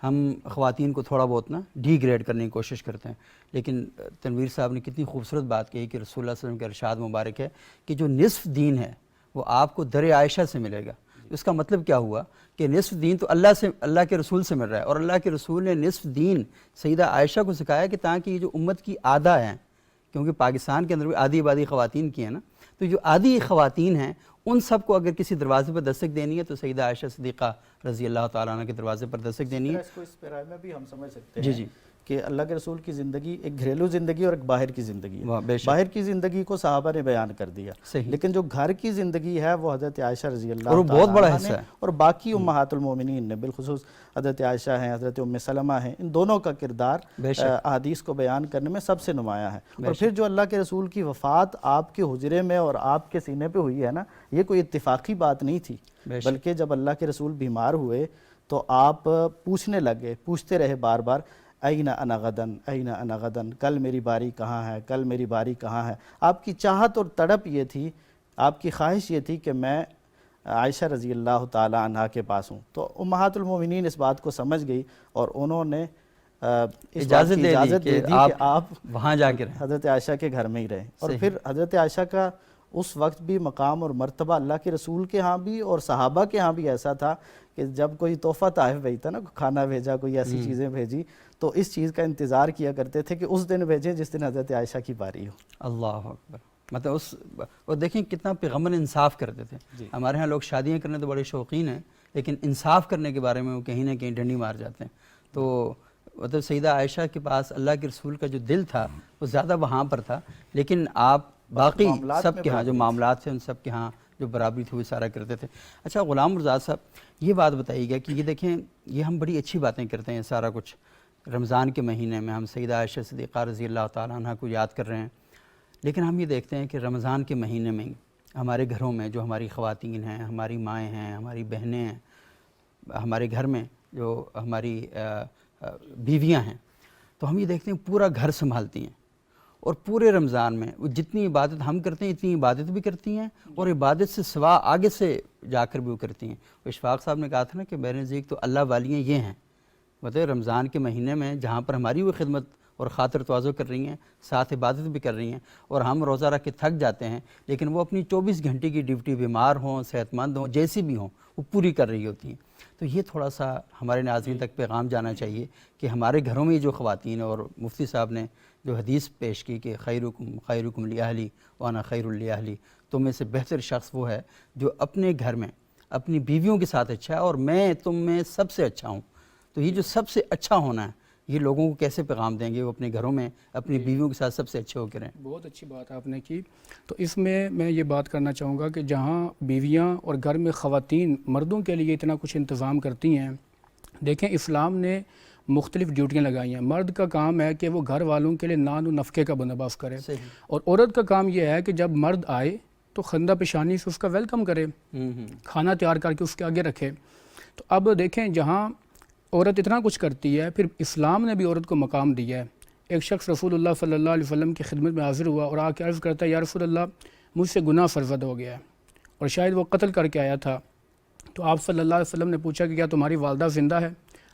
ہم خواتین کو تھوڑا بہت نا ڈی گریڈ کرنے کی کوشش کرتے ہیں، لیکن تنویر صاحب نے کتنی خوبصورت بات کہی کہ رسول اللہ صلی اللہ علیہ وسلم کے ارشاد مبارک ہے کہ جو نصف دین ہے وہ آپ کو در عائشہ سے ملے گا۔ اس کا مطلب کیا ہوا کہ نصف دین تو اللہ کے رسول سے مل رہا ہے، اور اللہ کے رسول نے نصف دین سیدہ عائشہ کو سکھایا کہ تاکہ یہ جو امت کی آدھا ہیں، کیونکہ پاکستان کے اندر بھی آدھی آبادی خواتین کی ہیں نا، تو جو آدھی خواتین ہیں ان سب کو اگر کسی دروازے پر دستک دینی ہے تو سیدہ عائشہ صدیقہ رضی اللہ تعالیٰ عنہ کے دروازے پر دستک دینی ہے۔ اس کو اس پیرائے میں بھی ہم سمجھ سکتے ہیں کہ اللہ کے رسول کی زندگی ایک گھریلو زندگی اور ایک باہر کی زندگی واہ، بے ہے. شک. باہر کی زندگی کو صحابہ نے بیان کر دیا، صحیح. لیکن جو گھر کی زندگی ہے وہ حضرت عائشہ رضی اللہ اور وہ تعالیٰ بہت بڑا عنہا حصہ نے ہے. اور باقی امہات المومنین نے، بالخصوص حضرت عائشہ ہیں، حضرت ام سلمہ ہیں، ان دونوں کا کردار بے شک. احادیث کو بیان کرنے میں سب سے نمایاں ہے. بے اور پھر جو اللہ کے رسول کی وفات آپ کے حجرے میں اور آپ کے سینے پہ ہوئی ہے نا، یہ کوئی اتفاقی بات نہیں تھی، بے شک. بلکہ جب اللہ کے رسول بیمار ہوئے تو آپ پوچھنے لگے، پوچھتے رہے بار بار، این انا غدن، این انا غدن، کل میری باری کہاں ہے، کل میری باری کہاں ہے. آپ کی چاہت اور تڑپ یہ تھی، آپ کی خواہش یہ تھی کہ میں عائشہ رضی اللہ تعالی عنہا کے پاس ہوں. تو امہات المومنین اس بات کو سمجھ گئی اور انہوں نے اس بات کی اجازت دے دی کہ آپ وہاں جا کے رہیں. حضرت عائشہ کے گھر میں ہی رہیں. اور صحیح. پھر حضرت عائشہ کا اس وقت بھی مقام اور مرتبہ اللہ کے رسول کے ہاں بھی اور صحابہ کے ہاں بھی ایسا تھا کہ جب کوئی تحفہ تحائف بھیجتا نا، کھانا بھیجا، کوئی ایسی چیزیں بھیجی، تو اس چیز کا انتظار کیا کرتے تھے کہ اس دن بھیجیں جس دن حضرت عائشہ کی باری ہو. اللہ اکبر. مطلب اور دیکھیں کتنا پیغمبر انصاف کرتے تھے. ہمارے ہاں لوگ شادیاں کرنے تو بڑے شوقین ہیں، لیکن انصاف کرنے کے بارے میں وہ کہیں نہ کہیں ڈنڈی مار جاتے ہیں. تو مطلب سیدہ عائشہ کے پاس اللہ کے رسول کا جو دل تھا وہ زیادہ وہاں پر تھا، لیکن آپ باقی سب کے ہاں جو معاملات تھے ان سب کے ہاں جو برابری تھی وہ سارا کرتے تھے. اچھا غلام مرزا صاحب یہ بات بتائیے گا کہ یہ دیکھیں یہ ہم بڑی اچھی باتیں کرتے ہیں، سارا کچھ رمضان کے مہینے میں ہم سیدہ عائشہ صدیقہ رضی اللہ تعالیٰ عنہ کو یاد کر رہے ہیں، لیکن ہم یہ دیکھتے ہیں کہ رمضان کے مہینے میں ہمارے گھروں میں جو ہماری خواتین ہیں، ہماری مائیں ہیں، ہماری بہنیں ہیں، ہمارے گھر میں جو ہماری بیویاں ہیں، تو ہم یہ دیکھتے ہیں پورا گھر سنبھالتی ہیں اور پورے رمضان میں وہ جتنی عبادت ہم کرتے ہیں اتنی عبادت بھی کرتی ہیں اور عبادت سے سوا آگے سے جا کر بھی وہ کرتی ہیں. اشفاق صاحب نے کہا تھا نا کہ میرے نزدیک تو اللہ والیاں یہ ہیں، مطلب رمضان کے مہینے میں جہاں پر ہماری وہ خدمت اور خاطر تواضع کر رہی ہیں، ساتھ عبادت بھی کر رہی ہیں، اور ہم روزہ رکھ کے تھک جاتے ہیں لیکن وہ اپنی 24 گھنٹے کی ڈیوٹی بیمار ہوں، صحت مند ہوں، جیسی بھی ہوں، وہ پوری کر رہی ہوتی ہیں. تو یہ تھوڑا سا ہمارے ناظرین تک پیغام جانا چاہیے کہ ہمارے گھروں میں جو خواتین ہیں، اور مفتی صاحب نے جو حدیث پیش کی کہ خیرکم لأہلی وانا خیر لأہلی، تم میں سے بہتر شخص وہ ہے جو اپنے گھر میں اپنی بیویوں کے ساتھ اچھا ہے اور میں تم میں سب سے اچھا ہوں. تو یہ جو سب سے اچھا ہونا ہے یہ لوگوں کو کیسے پیغام دیں گے وہ اپنے گھروں میں اپنی بیویوں کے ساتھ سب سے اچھے ہو کے رہیں؟ بہت اچھی بات آپ نے کی. تو اس میں یہ بات کرنا چاہوں گا کہ جہاں بیویاں اور گھر میں خواتین مردوں کے لیے اتنا کچھ انتظام کرتی ہیں، دیکھیں اسلام نے مختلف ڈیوٹیاں لگائی ہیں. مرد کا کام ہے کہ وہ گھر والوں کے لیے نان و نفقے کا بندوبست کرے، اور عورت کا کام یہ ہے کہ جب مرد آئے تو خندہ پیشانی سے اس کا ویلکم کرے، کھانا تیار کر کے اس کے آگے رکھے. تو اب دیکھیں جہاں عورت اتنا کچھ کرتی ہے، پھر اسلام نے بھی عورت کو مقام دیا ہے. ایک شخص رسول اللہ صلی اللہ علیہ وسلم کی خدمت میں حاضر ہوا اور آ کے عرض کرتا ہے یا رسول اللہ مجھ سے گناہ سرزد ہو گیا ہے، اور شاید وہ قتل کر کے آیا تھا. تو آپ صلی اللہ علیہ وسلم نے پوچھا کہ کیا تمہاری والدہ زندہ ہے؟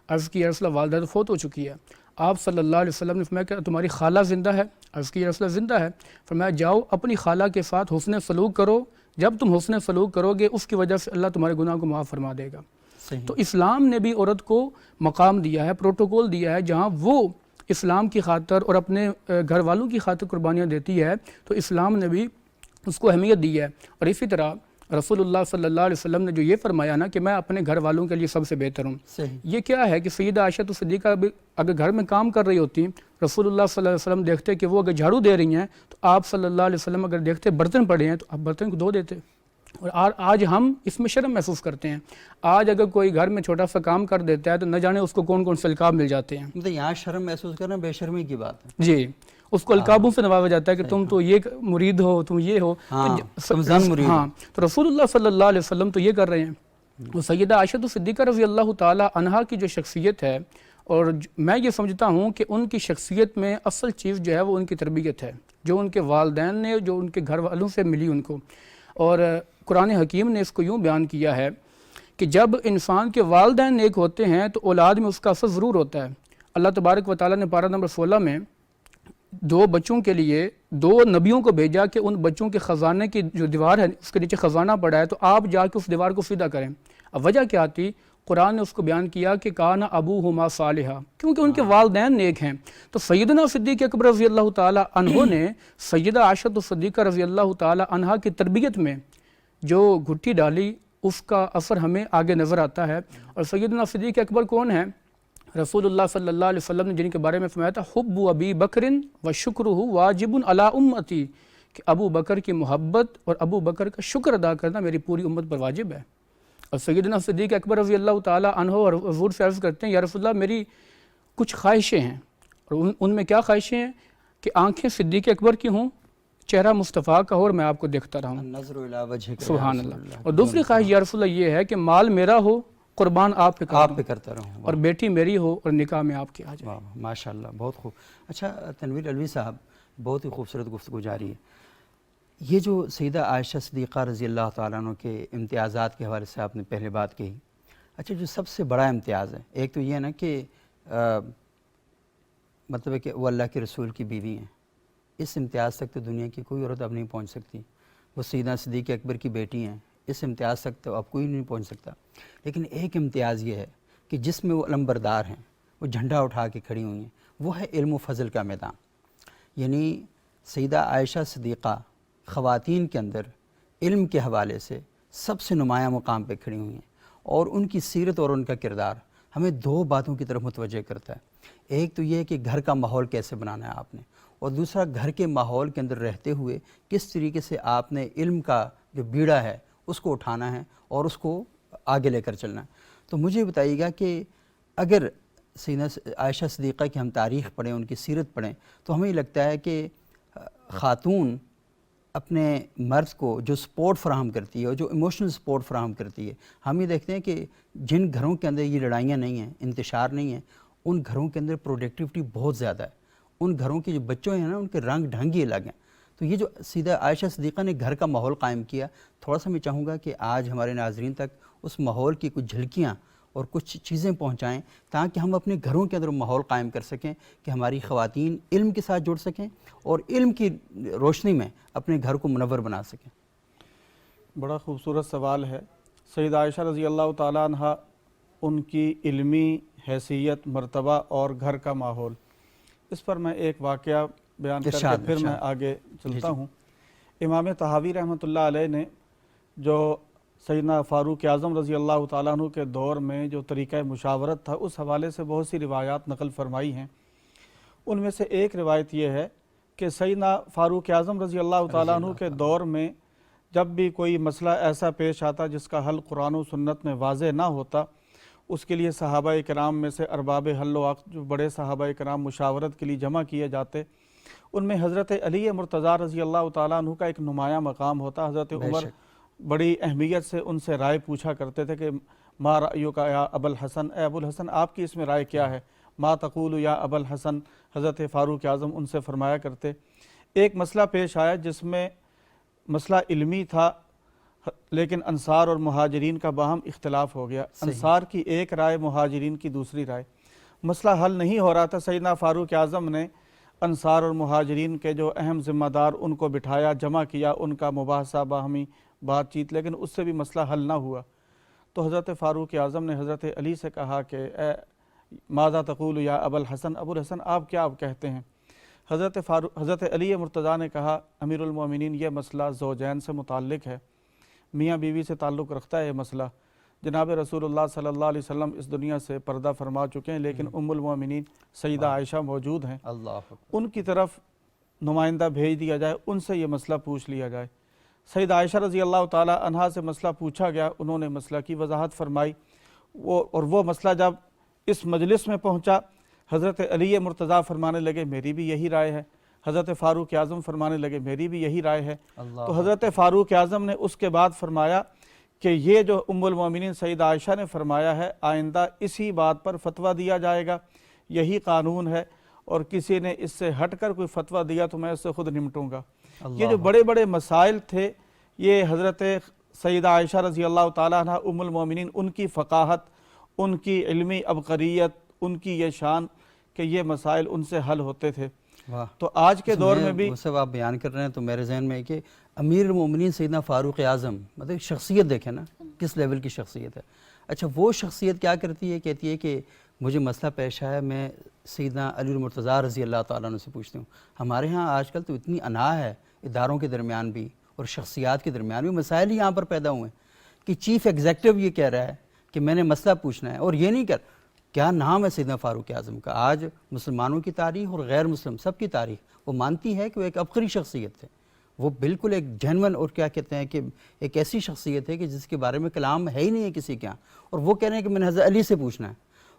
عرض کی یا رسول اللہ والدہ تو فوت ہو چکی ہے. آپ صلی اللہ علیہ وسلم نے فرمایا کہ تمہاری خالہ زندہ ہے؟ عرض کی یا رسول اللہ زندہ ہے. فرمایا جاؤ اپنی خالہ کے ساتھ حسن سلوک کرو، جب تم حسن سلوک کرو گے اس کی وجہ سے اللہ تمہارے گناہ کو معاف فرما دے گا. تو اسلام نے بھی عورت کو مقام دیا ہے، پروٹوکول دیا ہے، جہاں وہ اسلام کی خاطر اور اپنے گھر والوں کی خاطر قربانیاں دیتی ہے تو اسلام نے بھی اس کو اہمیت دی ہے. اور اسی طرح رسول اللہ صلی اللہ علیہ وسلم نے جو یہ فرمایا نا کہ میں اپنے گھر والوں کے لیے سب سے بہتر ہوں، یہ کیا ہے کہ سیدہ عائشہ صدیقہ اگر گھر میں کام کر رہی ہوتی، رسول اللہ صلی اللہ علیہ وسلم دیکھتے کہ وہ اگر جھاڑو دے رہی ہیں تو آپ صلی اللہ علیہ وسلم اگر دیکھتے برتن پڑے ہیں تو آپ برتن کو دھو دیتے. اور آج ہم اس میں شرم محسوس کرتے ہیں. آج اگر کوئی گھر میں چھوٹا سا کام کر دیتا ہے تو نہ جانے اس کو کون کون سے القاب مل جاتے ہیں. مطلب یہاں شرم محسوس کرنا بے شرمی کی بات ہے. جی، اس کو القابوں سے نوازا جاتا ہے کہ تم تو یہ مرید ہو، تم یہ ہو. ہاں تو رسول اللہ صلی اللہ علیہ وسلم تو یہ کر رہے ہیں. وہ سیدہ عائشہ صدیقہ رضی اللہ تعالی عنہا کی جو شخصیت ہے، اور میں یہ سمجھتا ہوں کہ ان کی شخصیت میں اصل چیز جو ہے وہ ان کی تربیت ہے، جو ان کے والدین نے، جو ان کے گھر والوں سے ملی ان کو. اور قرآن حکیم نے اس کو یوں بیان کیا ہے کہ جب انسان کے والدین نیک ہوتے ہیں تو اولاد میں اس کا اثر ضرور ہوتا ہے. اللہ تبارک و تعالیٰ نے پارہ نمبر 16 میں 2 بچوں کے لیے 2 نبیوں کو بھیجا کہ ان بچوں کے خزانے کی جو دیوار ہے اس کے نیچے خزانہ پڑا ہے تو آپ جا کے اس دیوار کو سیدھا کریں. اب وجہ کیا تھی؟ قرآن نے اس کو بیان کیا کہ کانا ابوہما صالحا، کیونکہ ان کے والدین نیک ہیں. تو سیدنا صدیق اکبر رضی اللہ تعالی عنہ نے سیدہ عائشہ صدیقہ رضی اللہ تعالی عنہا کی تربیت میں جو گھٹی ڈالی اس کا اثر ہمیں آگے نظر آتا ہے. اور سیدنا صدیق اکبر کون ہیں؟ رسول اللہ صلی اللہ علیہ وسلم نے جن کے بارے میں فرمایا تھا حب ابی بکر و شکرہ واجب علی امتی، کہ ابو بکر کی محبت اور ابو بکر کا شکر ادا کرنا میری پوری امت پر واجب ہے۔ اور سیدنا صدیق اکبر رضی اللہ تعالی عنہ اور حضور سے عرض کرتے ہیں یا رسول اللہ میری کچھ خواہشیں ہیں، اور ان میں کیا خواہشیں ہیں کہ آنکھیں صدیق اکبر کی ہوں، چہرہ مصطفیٰ کا ہو اور میں آپ کو دیکھتا رہوں، النظر الی وجہک سبحان اللہ۔ اور دوسری خواہش یا رسول اللہ یہ ہے کہ مال میرا ہو، قربان آپ پہ کرتا رہوں، اور بیٹی میری ہو اور نکاح میں آپ کی آ جائے۔ ماشاء اللہ، بہت خوب۔ اچھا تنویر علوی صاحب، بہت ہی خوبصورت گفتگو جاری ہے۔ یہ جو سیدہ عائشہ صدیقہ رضی اللہ تعالیٰ عنہ کے امتیازات کے حوالے سے آپ نے پہلے بات کہی، اچھا جو سب سے بڑا امتیاز ہے، ایک تو یہ ہے نا کہ مطلب ہے کہ وہ اللہ کے رسول کی بیوی ہیں، اس امتیاز تک تو دنیا کی کوئی عورت اب نہیں پہنچ سکتی۔ وہ سیدہ صدیق اکبر کی بیٹی ہیں، اس امتیاز تک تو اب کوئی نہیں پہنچ سکتا۔ لیکن ایک امتیاز یہ ہے کہ جس میں وہ علمبردار ہیں، وہ جھنڈا اٹھا کے کھڑی ہوئی ہیں، وہ ہے علم و فضل کا میدان۔ یعنی سیدہ عائشہ صدیقہ خواتین کے اندر علم کے حوالے سے سب سے نمایاں مقام پہ کھڑی ہوئی ہیں، اور ان کی سیرت اور ان کا کردار ہمیں دو باتوں کی طرف متوجہ کرتا ہے۔ ایک تو یہ کہ گھر کا ماحول کیسے بنانا ہے آپ نے، اور دوسرا گھر کے ماحول کے اندر رہتے ہوئے کس طریقے سے آپ نے علم کا جو بیڑا ہے اس کو اٹھانا ہے اور اس کو آگے لے کر چلنا ہے۔ تو مجھے بتائیے گا کہ اگر سیدہ عائشہ صدیقہ کی ہم تاریخ پڑھیں، ان کی سیرت پڑھیں، تو ہمیں لگتا ہے کہ خاتون اپنے مرد کو جو سپورٹ فراہم کرتی ہے اور جو ایموشنل سپورٹ فراہم کرتی ہے، ہم یہ دیکھتے ہیں کہ جن گھروں کے اندر یہ لڑائیاں نہیں ہیں، انتشار نہیں ہیں، ان گھروں کے اندر پروڈکٹیوٹی بہت زیادہ ہے، ان گھروں کے جو بچوں ہیں نا ان کے رنگ ڈھنگ ہی الگ ہیں۔ تو یہ جو سیدہ عائشہ صدیقہ نے گھر کا ماحول قائم کیا، تھوڑا سا میں چاہوں گا کہ آج ہمارے ناظرین تک اس ماحول کی کچھ جھلکیاں اور کچھ چیزیں پہنچائیں تاکہ ہم اپنے گھروں کے اندر ماحول قائم کر سکیں کہ ہماری خواتین علم کے ساتھ جڑ سکیں اور علم کی روشنی میں اپنے گھر کو منور بنا سکیں۔ بڑا خوبصورت سوال ہے۔ سیدہ عائشہ رضی اللہ تعالیٰ عنہ، ان کی علمی حیثیت، مرتبہ اور گھر کا ماحول، اس پر میں ایک واقعہ بیان کر کے پھر میں آگے چلتا ہوں۔ امام طحاوی رحمۃ اللہ علیہ نے جو سیدنا فاروق اعظم رضی اللہ تعالیٰ عنہ کے دور میں جو طریقہ مشاورت تھا، اس حوالے سے بہت سی روایات نقل فرمائی ہیں۔ ان میں سے ایک روایت یہ ہے کہ سیدنا فاروق اعظم رضی اللہ تعالیٰ عنہ کے دور میں جب بھی کوئی مسئلہ ایسا پیش آتا جس کا حل قرآن و سنت میں واضح نہ ہوتا، اس کے لیے صحابہ کرام میں سے ارباب حل و عقد، جو بڑے صحابہ کرام مشاورت کے لیے جمع کیے جاتے، ان میں حضرت علی مرتضیٰ رضی اللہ تعالیٰ عنہ کا ایک نمایاں مقام ہوتا۔ حضرت عمر بڑی اہمیت سے ان سے رائے پوچھا کرتے تھے کہ ما رأیک یا ابو الحسن، اے ابو الحسن آپ کی اس میں رائے کیا ہے؟ ما تقول یا ابو الحسن، حضرت فاروق اعظم ان سے فرمایا کرتے۔ ایک مسئلہ پیش آیا جس میں مسئلہ علمی تھا، لیکن انصار اور مہاجرین کا باہم اختلاف ہو گیا۔ انصار کی ایک رائے، مہاجرین کی دوسری رائے، مسئلہ حل نہیں ہو رہا تھا۔ سیدنا فاروق اعظم نے انصار اور مہاجرین کے جو اہم ذمہ دار ان کو بٹھایا، جمع کیا، ان کا مباحثہ، باہمی بات چیت، لیکن اس سے بھی مسئلہ حل نہ ہوا۔ تو حضرت فاروق اعظم نے حضرت علی سے کہا کہ اے ماذا تقول یا ابو الحسن، ابو الحسن آپ کیا کہتے ہیں؟ حضرت علی مرتضیٰ نے کہا امیر المومنین، یہ مسئلہ زوجین سے متعلق ہے، میاں بیوی سے تعلق رکھتا ہے یہ مسئلہ۔ جناب رسول اللہ صلی اللہ علیہ وسلم اس دنیا سے پردہ فرما چکے ہیں، لیکن ام المومنین سیدہ عائشہ موجود ہیں، ان کی طرف نمائندہ بھیج دیا جائے، ان سے یہ مسئلہ پوچھ لیا جائے۔ سیدہ عائشہ رضی اللہ تعالی عنہا سے مسئلہ پوچھا گیا، انہوں نے مسئلہ کی وضاحت فرمائی، اور وہ مسئلہ جب اس مجلس میں پہنچا، حضرت علی مرتضیٰ فرمانے لگے میری بھی یہی رائے ہے، حضرت فاروق اعظم فرمانے لگے میری بھی یہی رائے ہے۔ تو حضرت فاروق اعظم نے اس کے بعد فرمایا کہ یہ جو ام المومنین سیدہ عائشہ نے فرمایا ہے، آئندہ اسی بات پر فتویٰ دیا جائے گا، یہی قانون ہے، اور کسی نے اس سے ہٹ کر کوئی فتویٰ دیا تو میں اس سے خود نمٹوں گا۔ یہ جو بڑے بڑے مسائل تھے، یہ حضرت سیدہ عائشہ رضی اللہ تعالیٰ عنہ ام المومنین، ان کی فقاہت، ان کی علمی عبقریت، ان کی یہ شان کہ یہ مسائل ان سے حل ہوتے تھے۔ تو آج کے دور میں بھی وہ سب آپ بیان کر رہے ہیں تو میرے ذہن میں ہے کہ امیر المومنین سیدنا فاروق اعظم، مطلب شخصیت دیکھیں نا کس لیول کی شخصیت ہے۔ اچھا وہ شخصیت کیا کرتی ہے؟ کہتی ہے کہ مجھے مسئلہ پیش آیا، میں سیدنا علی مرتضیٰ رضی اللہ تعالیٰ عنہ سے پوچھتی ہوں۔ ہمارے ہاں آج کل تو اتنی انا ہے اداروں کے درمیان بھی اور شخصیات کے درمیان بھی، مسائل ہی یہاں پر پیدا ہوئے ہیں کہ چیف ایگزیکٹو یہ کہہ رہا ہے کہ میں نے مسئلہ پوچھنا ہے، اور یہ نہیں کر کیا نام ہے سیدنا فاروق اعظم کا. آج مسلمانوں کی تاریخ اور غیر مسلم سب کی تاریخ وہ مانتی ہے کہ وہ ایک عبقری شخصیت تھے. وہ بالکل ایک جینون اور کیا کہتے ہیں کہ ایک ایسی شخصیت ہے کہ جس کے بارے میں کلام ہے ہی نہیں ہے کسی کے یہاں. اور وہ کہہ رہے ہیں کہ میں نے حضرت علی سے پوچھنا ہے,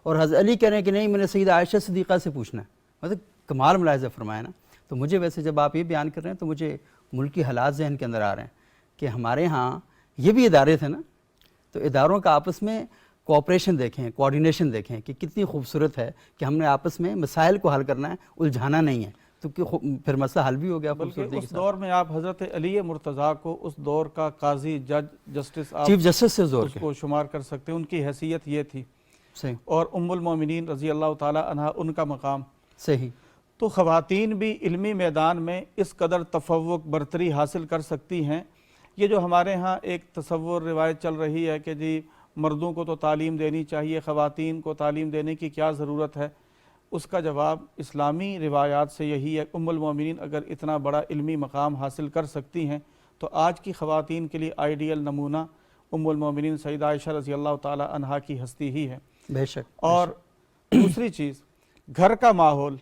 اور حضرت علی کہہ رہے ہیں کہ نہیں میں نے سیدہ عائشہ صدیقہ سے پوچھنا ہے. مطلب کمال ملاحظہ فرمایا نا. تو مجھے ویسے جب آپ یہ بیان کر رہے ہیں تو مجھے ملکی حالات ذہن کے اندر آ رہے ہیں کہ ہمارے ہاں یہ بھی ادارے تھے نا, تو اداروں کا آپس میں کوآپریشن دیکھیں, کوآرڈینیشن دیکھیں کہ کتنی خوبصورت ہے کہ ہم نے آپس میں مسائل کو حل کرنا ہے, الجھانا نہیں ہے, تو پھر مسئلہ حل بھی ہو گیا. بلکہ اس دور میں آپ حضرت علی مرتضیٰ کو اس دور کا قاضی, جج, جسٹس, چیف جسٹس سے زور اس کو شمار کر سکتے ہیں. ان کی حیثیت یہ تھی. صحیح. اور ام المومنین رضی اللہ تعالی عنہا ان کا مقام. صحیح. تو خواتین بھی علمی میدان میں اس قدر تفوق برتری حاصل کر سکتی ہیں. یہ جو ہمارے ہاں ایک تصور روایت چل رہی ہے کہ جی مردوں کو تو تعلیم دینی چاہیے, خواتین کو تعلیم دینے کی کیا ضرورت ہے, اس کا جواب اسلامی روایات سے یہی ہے. ام المومنین اگر اتنا بڑا علمی مقام حاصل کر سکتی ہیں تو آج کی خواتین کے لیے آئیڈیل نمونہ ام المومنین سیدہ عائشہ رضی اللہ تعالی عنہا کی ہستی ہی ہے. بے شک. اور دوسری چیز گھر کا ماحول.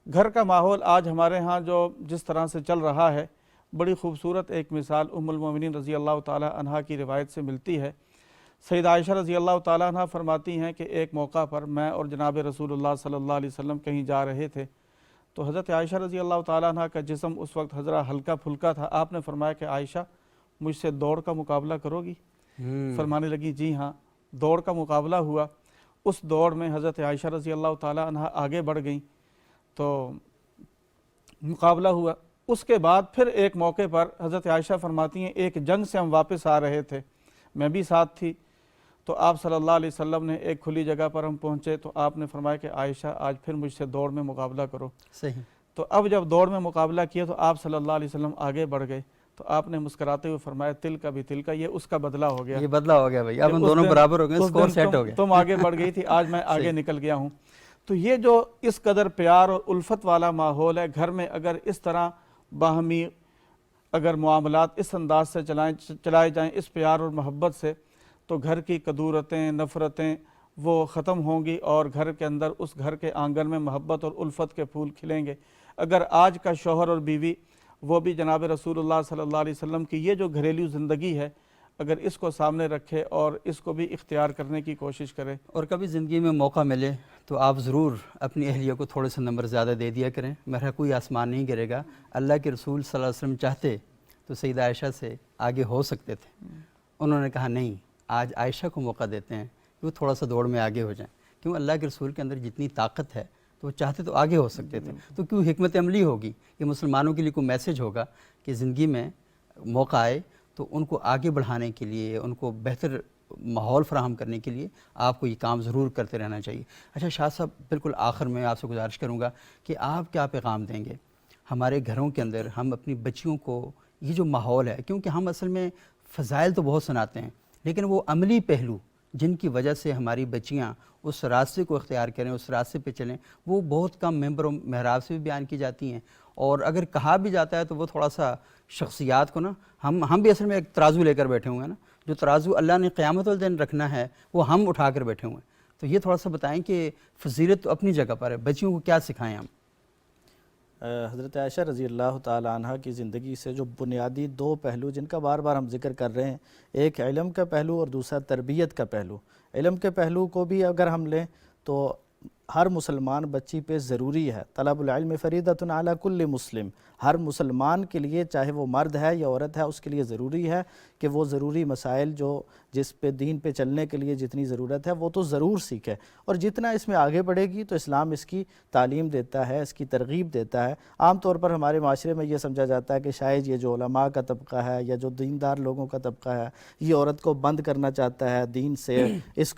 گھر کا ماحول آج ہمارے ہاں جو جس طرح سے چل رہا ہے, بڑی خوبصورت ایک مثال ام المومنین رضی اللہ تعالی عنہا کی روایت سے ملتی ہے. سیدہ عائشہ رضی اللہ تعالی عنہا فرماتی ہیں کہ ایک موقع پر میں اور جناب رسول اللہ صلی اللہ علیہ وسلم کہیں جا رہے تھے, تو حضرت عائشہ رضی اللہ تعالی عنہا کا جسم اس وقت ذرا ہلکا پھلکا تھا. آپ نے فرمایا کہ عائشہ مجھ سے دوڑ کا مقابلہ کرو گی؟ فرمانے لگی جی ہاں. دوڑ کا مقابلہ ہوا. اس دوڑ میں حضرت عائشہ رضی اللہ تعالی عنہا آگے بڑھ گئیں, تو مقابلہ ہوا. اس کے بعد پھر ایک موقع پر حضرت عائشہ فرماتی ہیں ایک جنگ سے ہم واپس آ رہے تھے, میں بھی ساتھ تھی, تو آپ صلی اللہ علیہ وسلم نے ایک کھلی جگہ پر ہم پہنچے تو آپ نے فرمایا کہ عائشہ آج پھر مجھ سے دوڑ میں مقابلہ کرو. صحیح. تو اب جب دوڑ میں مقابلہ کیا تو آپ صلی اللہ علیہ وسلم آگے بڑھ گئے, تو آپ نے مسکراتے ہوئے فرمایا تل کا بھی تل کا, یہ اس کا بدلہ ہو گیا, یہ بدلہ ہو گیا بھائی, اب ہم دونوں برابر ہو گئے, اسکور سیٹ ہو گیا. تم آگے بڑھ گئی تھی, آج میں آگے نکل گیا ہوں. تو یہ جو اس قدر پیار اور الفت والا ماحول ہے گھر میں, اگر اس طرح باہمی اگر معاملات اس انداز سے چلائے جائیں, اس پیار اور محبت سے, تو گھر کی کدورتیں, نفرتیں وہ ختم ہوں گی اور گھر کے اندر اس گھر کے آنگن میں محبت اور الفت کے پھول کھلیں گے. اگر آج کا شوہر اور بیوی وہ بھی جناب رسول اللہ صلی اللہ علیہ وسلم کی یہ جو گھریلو زندگی ہے اگر اس کو سامنے رکھے اور اس کو بھی اختیار کرنے کی کوشش کرے, اور کبھی زندگی میں موقع ملے تو آپ ضرور اپنی اہلیہ کو تھوڑے سے نمبر زیادہ دے دیا کریں. میرا کوئی آسمان نہیں گرے گا. اللہ کے رسول صلی اللہ علیہ وسلم چاہتے تو سیدہ عائشہ سے آگے ہو سکتے تھے, انہوں نے کہا نہیں, آج عائشہ کو موقع دیتے ہیں کہ وہ تھوڑا سا دوڑ میں آگے ہو جائیں, کیوں اللہ کے رسول کے اندر جتنی طاقت ہے تو وہ چاہتے تو آگے ہو سکتے تھے. تو کیوں حکمت عملی ہوگی کہ مسلمانوں کے لیے کوئی میسج ہوگا کہ زندگی میں موقع آئے تو ان کو آگے بڑھانے کے لیے, ان کو بہتر ماحول فراہم کرنے کے لیے آپ کو یہ کام ضرور کرتے رہنا چاہیے. اچھا شاہ صاحب, بالکل آخر میں آپ سے گزارش کروں گا کہ آپ کیا پیغام دیں گے ہمارے گھروں کے اندر ہم اپنی بچیوں کو یہ جو ماحول ہے, کیونکہ ہم اصل میں فضائل تو بہت سناتے ہیں لیکن وہ عملی پہلو جن کی وجہ سے ہماری بچیاں اس راستے کو اختیار کریں, اس راستے پہ چلیں, وہ بہت کم ممبر و محراب سے بھی بیان کی جاتی ہیں. اور اگر کہا بھی جاتا ہے تو وہ تھوڑا سا شخصیات کو نا, ہم بھی اصل میں ایک ترازو لے کر بیٹھے ہوئے ہیں نا, جو ترازو اللہ نے قیامت والدین رکھنا ہے وہ ہم اٹھا کر بیٹھے ہوئے ہیں. تو یہ تھوڑا سا بتائیں کہ فضیلت تو اپنی جگہ پر ہے, بچیوں کو کیا سکھائیں ہم؟ حضرت عائشہ رضی اللہ تعالی عنہ کی زندگی سے جو بنیادی دو پہلو جن کا بار بار ہم ذکر کر رہے ہیں, ایک علم کا پہلو اور دوسرا تربیت کا پہلو. علم کے پہلو کو بھی اگر ہم لیں تو ہر مسلمان بچی پہ ضروری ہے, طلب العلم فریضۃ علی کل مسلم, ہر مسلمان کے لیے چاہے وہ مرد ہے یا عورت ہے اس کے لیے ضروری ہے کہ وہ ضروری مسائل جو جس پہ دین پہ چلنے کے لیے جتنی ضرورت ہے وہ تو ضرور سیکھے, اور جتنا اس میں آگے بڑھے گی تو اسلام اس کی تعلیم دیتا ہے, اس کی ترغیب دیتا ہے. عام طور پر ہمارے معاشرے میں یہ سمجھا جاتا ہے کہ شاید یہ جو علماء کا طبقہ ہے یا جو دیندار لوگوں کا طبقہ ہے یہ عورت کو بند کرنا چاہتا ہے, دین سے اس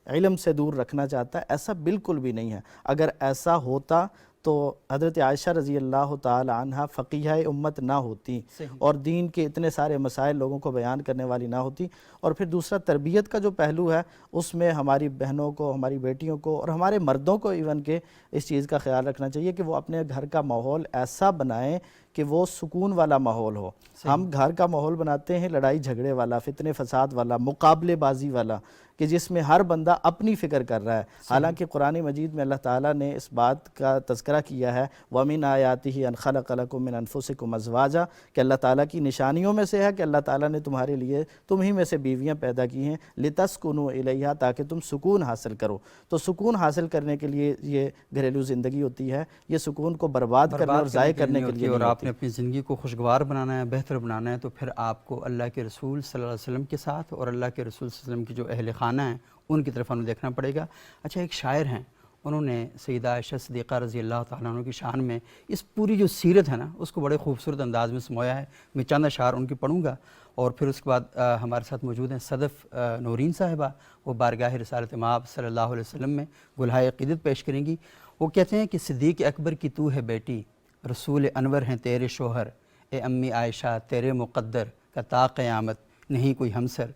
علم سے دور رکھنا چاہتا ہے. ایسا بالکل بھی نہیں ہے. اگر ایسا ہوتا تو حضرت عائشہ رضی اللہ تعالی عنہ فقیہ امت نہ ہوتی اور دین کے اتنے سارے مسائل لوگوں کو بیان کرنے والی نہ ہوتی. اور پھر دوسرا تربیت کا جو پہلو ہے اس میں ہماری بہنوں کو, ہماری بیٹیوں کو اور ہمارے مردوں کو ایون کہ اس چیز کا خیال رکھنا چاہیے کہ وہ اپنے گھر کا ماحول ایسا بنائیں کہ وہ سکون والا ماحول ہو. ہم گھر کا ماحول بناتے ہیں لڑائی جھگڑے والا، فتنے فساد والا، مقابلے بازی والا، کہ جس میں ہر بندہ اپنی فکر کر رہا ہے. حالانکہ قرآن مجید میں اللہ تعالیٰ نے اس بات کا تذکرہ کیا ہے وَمِنْ آیَاتِهِ أَنْ خَلَقَ لَكُم مِّنْ أَنفُسِكُمْ أَزْوَاجًا، کہ اللہ تعالیٰ کی نشانیوں میں سے ہے کہ اللہ تعالیٰ نے تمہارے لیے تم ہی میں سے بیویاں پیدا کی ہیں لِتَسْكُنُوا إِلَيْهَا، تاکہ تم سکون حاصل کرو. تو سکون حاصل کرنے کے لیے یہ گھریلو زندگی ہوتی ہے، یہ سکون کو برباد کرنے اور ضائع کرنے کے لیے اور نہیں آپ نے ہوتی. اپنی زندگی کو خوشگوار بنانا ہے، بہتر بنانا ہے، تو پھر آپ کو اللہ کے رسول صلی اللہ علیہ وسلم کے ساتھ اور اللہ کے رسول صلی اللہ علیہ وسلم کی جو اہل خانہ ہیں ان کی طرف ہمیں دیکھنا پڑے گا. اچھا، ایک شاعر ہیں، انہوں نے سیدہ عائشہ صدیقہ رضی اللہ تعالیٰ عنہ کی شان میں اس پوری جو سیرت ہے نا اس کو بڑے خوبصورت انداز میں سمویا ہے. میں چند اشعار ان کی پڑھوں گا اور پھر اس کے بعد ہمارے ساتھ موجود ہیں صدف نورین صاحبہ، وہ بارگاہ رسالت مآب صلی اللہ علیہ وسلم میں گلہائے عقیدت پیش کریں گی. وہ کہتے ہیں کہ صدیق اکبر کی تو ہے بیٹی، رسول انور ہیں تیرے شوہر، اے امی عائشہ تیرے مقدر کا تا قیامت نہیں کوئی ہمسر.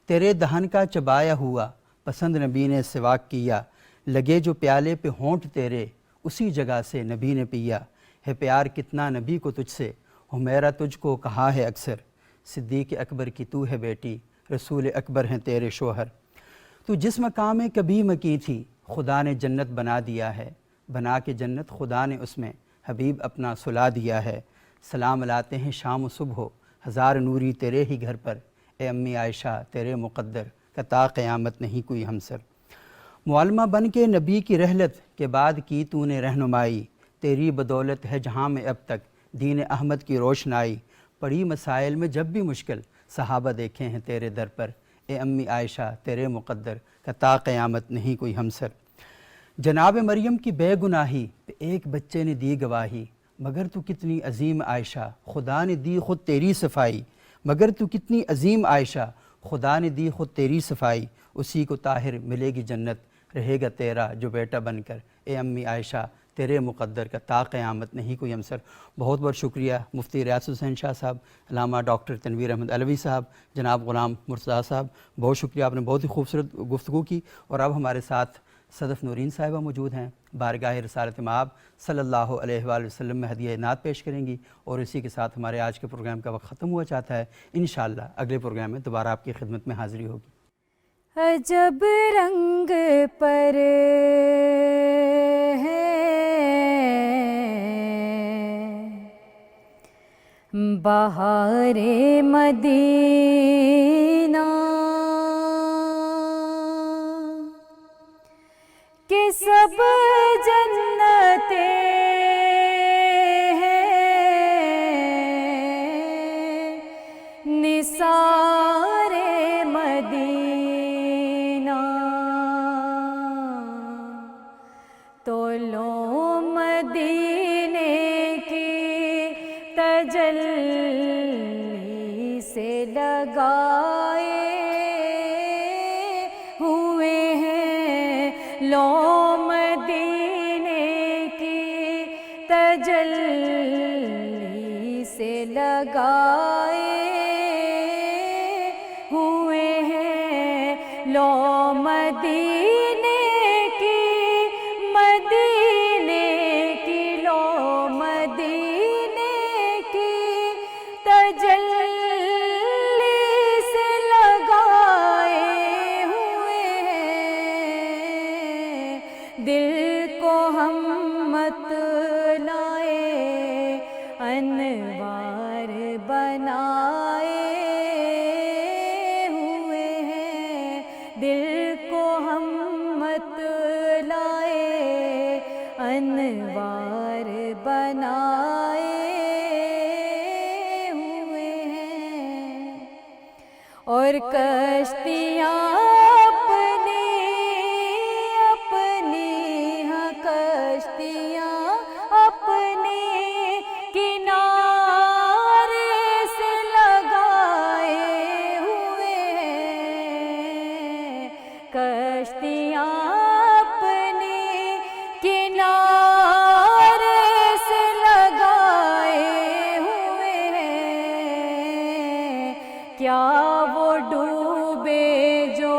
تیرے دہن کا چبایا ہوا پسند نبی نے سواک کیا، لگے جو پیالے پہ ہونٹ تیرے اسی جگہ سے نبی نے پیا. ہے پیار کتنا نبی کو تجھ سے، ہو میرا تجھ کو کہا ہے اکثر. صدیق اکبر کی تو ہے بیٹی، رسول اکبر ہیں تیرے شوہر. تو جس مقام میں کبھی مکی تھی خدا نے جنت بنا دیا ہے، بنا کے جنت خدا نے اس میں حبیب اپنا سلا دیا ہے. سلام لاتے ہیں شام و صبح ہو ہزار نوری تیرے ہی گھر پر، اے امی عائشہ تیرے مقدر کا تا قیامت نہیں کوئی ہمسر. معلمہ بن کے نبی کی رحلت کے بعد کی تو نے رہنمائی، تیری بدولت ہے جہاں میں اب تک دین احمد کی روشنائی. پڑی مسائل میں جب بھی مشکل صحابہ دیکھے ہیں تیرے در پر، اے امی عائشہ تیرے مقدر کا تا قیامت نہیں کوئی ہمسر. جناب مریم کی بے گناہی پہ ایک بچے نے دی گواہی، مگر تو کتنی عظیم عائشہ خدا نے دی خود تیری صفائی. مگر تو کتنی عظیم عائشہ خدا نے دی خود تیری صفائی. اسی کو طاہر ملے گی جنت رہے گا تیرا جو بیٹا بن کر، اے امی عائشہ تیرے مقدر کا تا قیامت نہیں کوئی ہمسر. بہت بہت شکریہ مفتی ریاض حسین شاہ صاحب، علامہ ڈاکٹر تنویر احمد علوی صاحب، جناب غلام مرتضیٰ صاحب، بہت شکریہ، آپ نے بہت ہی خوبصورت گفتگو کی. اور اب ہمارے ساتھ صدف نورین صاحبہ موجود ہیں، بارگاہ رسالت مآب صلی اللہ علیہ وآلہ وسلم میں ہدیہ نعت پیش کریں گی. اور اسی کے ساتھ ہمارے آج کے پروگرام کا وقت ختم ہوا چاہتا ہے. انشاءاللہ اگلے پروگرام میں دوبارہ آپ کی خدمت میں حاضری ہوگی. عجب رنگ پر ہے بہار مدینہ، کہ سب جنتیں ہیں نثار مدینہ. تو لو مدینے کی تجلی سے لگائے ہوئے ہیں، لو مدینے کی تجلی سے لگائے ہوئے ہیں، لو مدینے کی، مدینے کی، لو مدینے کی تجلی سے لگائے ہوئے ہیں. دل کو ہم مطلعِ انوار بنائے ہوئے ہیں، دل کو ہم مطلعِ انوار بنائے ہوئے ہیں. اور کشتیاں اپنی اپنی، ہاں کشتیاں اپنی کنارے سے لگائے ہوئے ہیں، کشتیاں اپنی کنارے سے لگائے ہوئے ہیں. کیا وہ ڈوبے جو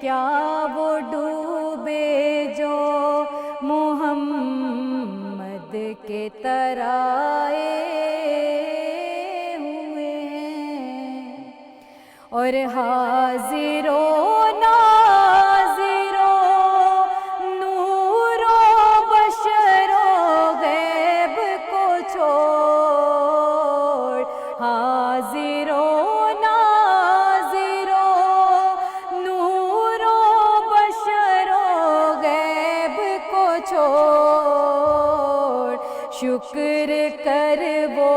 کیا وہ ڈوبے جو محمد کے ترائے ہوئے ہیں، اور حاضر و ناظر و نور و بشر و غیب کو چھوڑ، حاضر و ناظر و نور و بشر و غیب کو چھوڑ، شکر کر وہ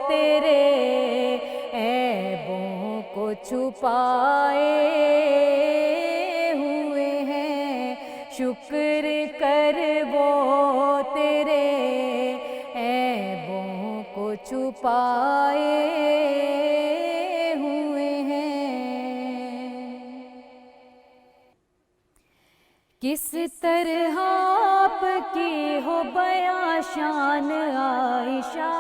تیرے عیبوں کو چھپائے ہوئے ہیں، شکر کر وہ تیرے عیبوں کو چھپائے ہوئے ہیں۔ کس طرح آپ کی ہو بیاں شان عائشہ،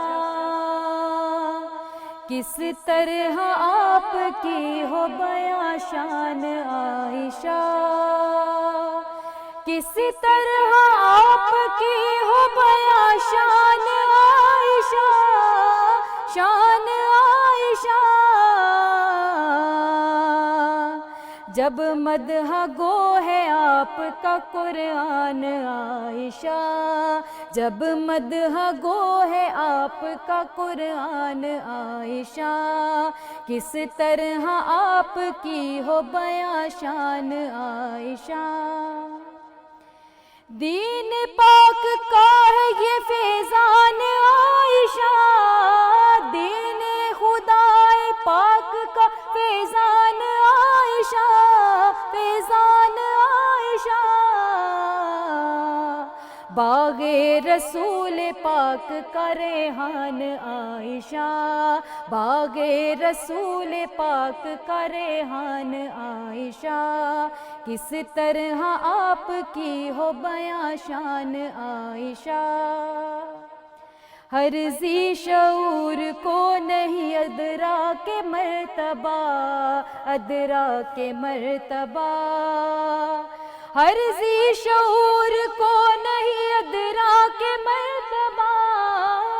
کس طرح آپ کی ہو بیاں شان عائشہ، کس طرح آپ کی ہو بیاں شان عائشہ، شان عائشہ، جب مدح گو ہے آپ کا قرآن عائشہ، جب مدح گو ہے آپ کا قرآن عائشہ، کس طرح آپ کی ہو بیاں شان عائشہ۔ دین پاک کا ہے یہ فیضان عائشہ، دین خدائے پاک کا فیضان عائشہ، فیضان عائشہ، باغ رسول پاک کا ریحان عائشہ، باغ رسول پاک کا ریحان عائشہ، کس طرح آپ کی ہو بیاں شان عائشہ۔ ہر ذی شعور کو نہیں ادراک مرتبہ، ادراک مرتبہ، ہر ذی شعور کو نہیں ادراک مرتبہ،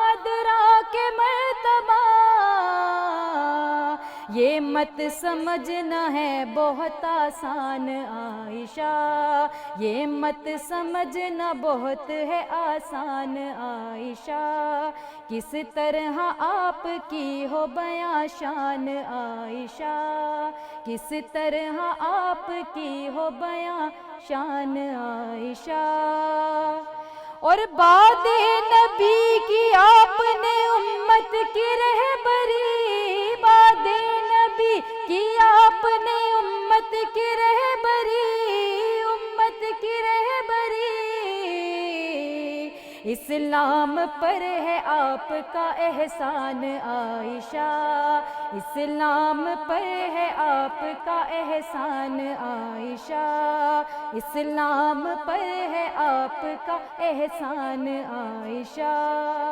ادراک مرتبہ، یہ مت سمجھنا ہے بہت آسان عائشہ، یہ مت سمجھنا بہت ہے آسان عائشہ، کس طرح آپ کی ہو بیاں شان عائشہ، کس طرح آپ کی ہو بیاں شان عائشہ۔ اور بعد نبی کی آپ نے امت کی رہبری، بعد نبی کی آپ نے امت کی رہبری، امت کی رہبری، اسلام پر ہے آپ کا احسان عائشہ، اسلام پر ہے آپ کا احسان عائشہ، اسلام پر ہے آپ کا احسان عائشہ۔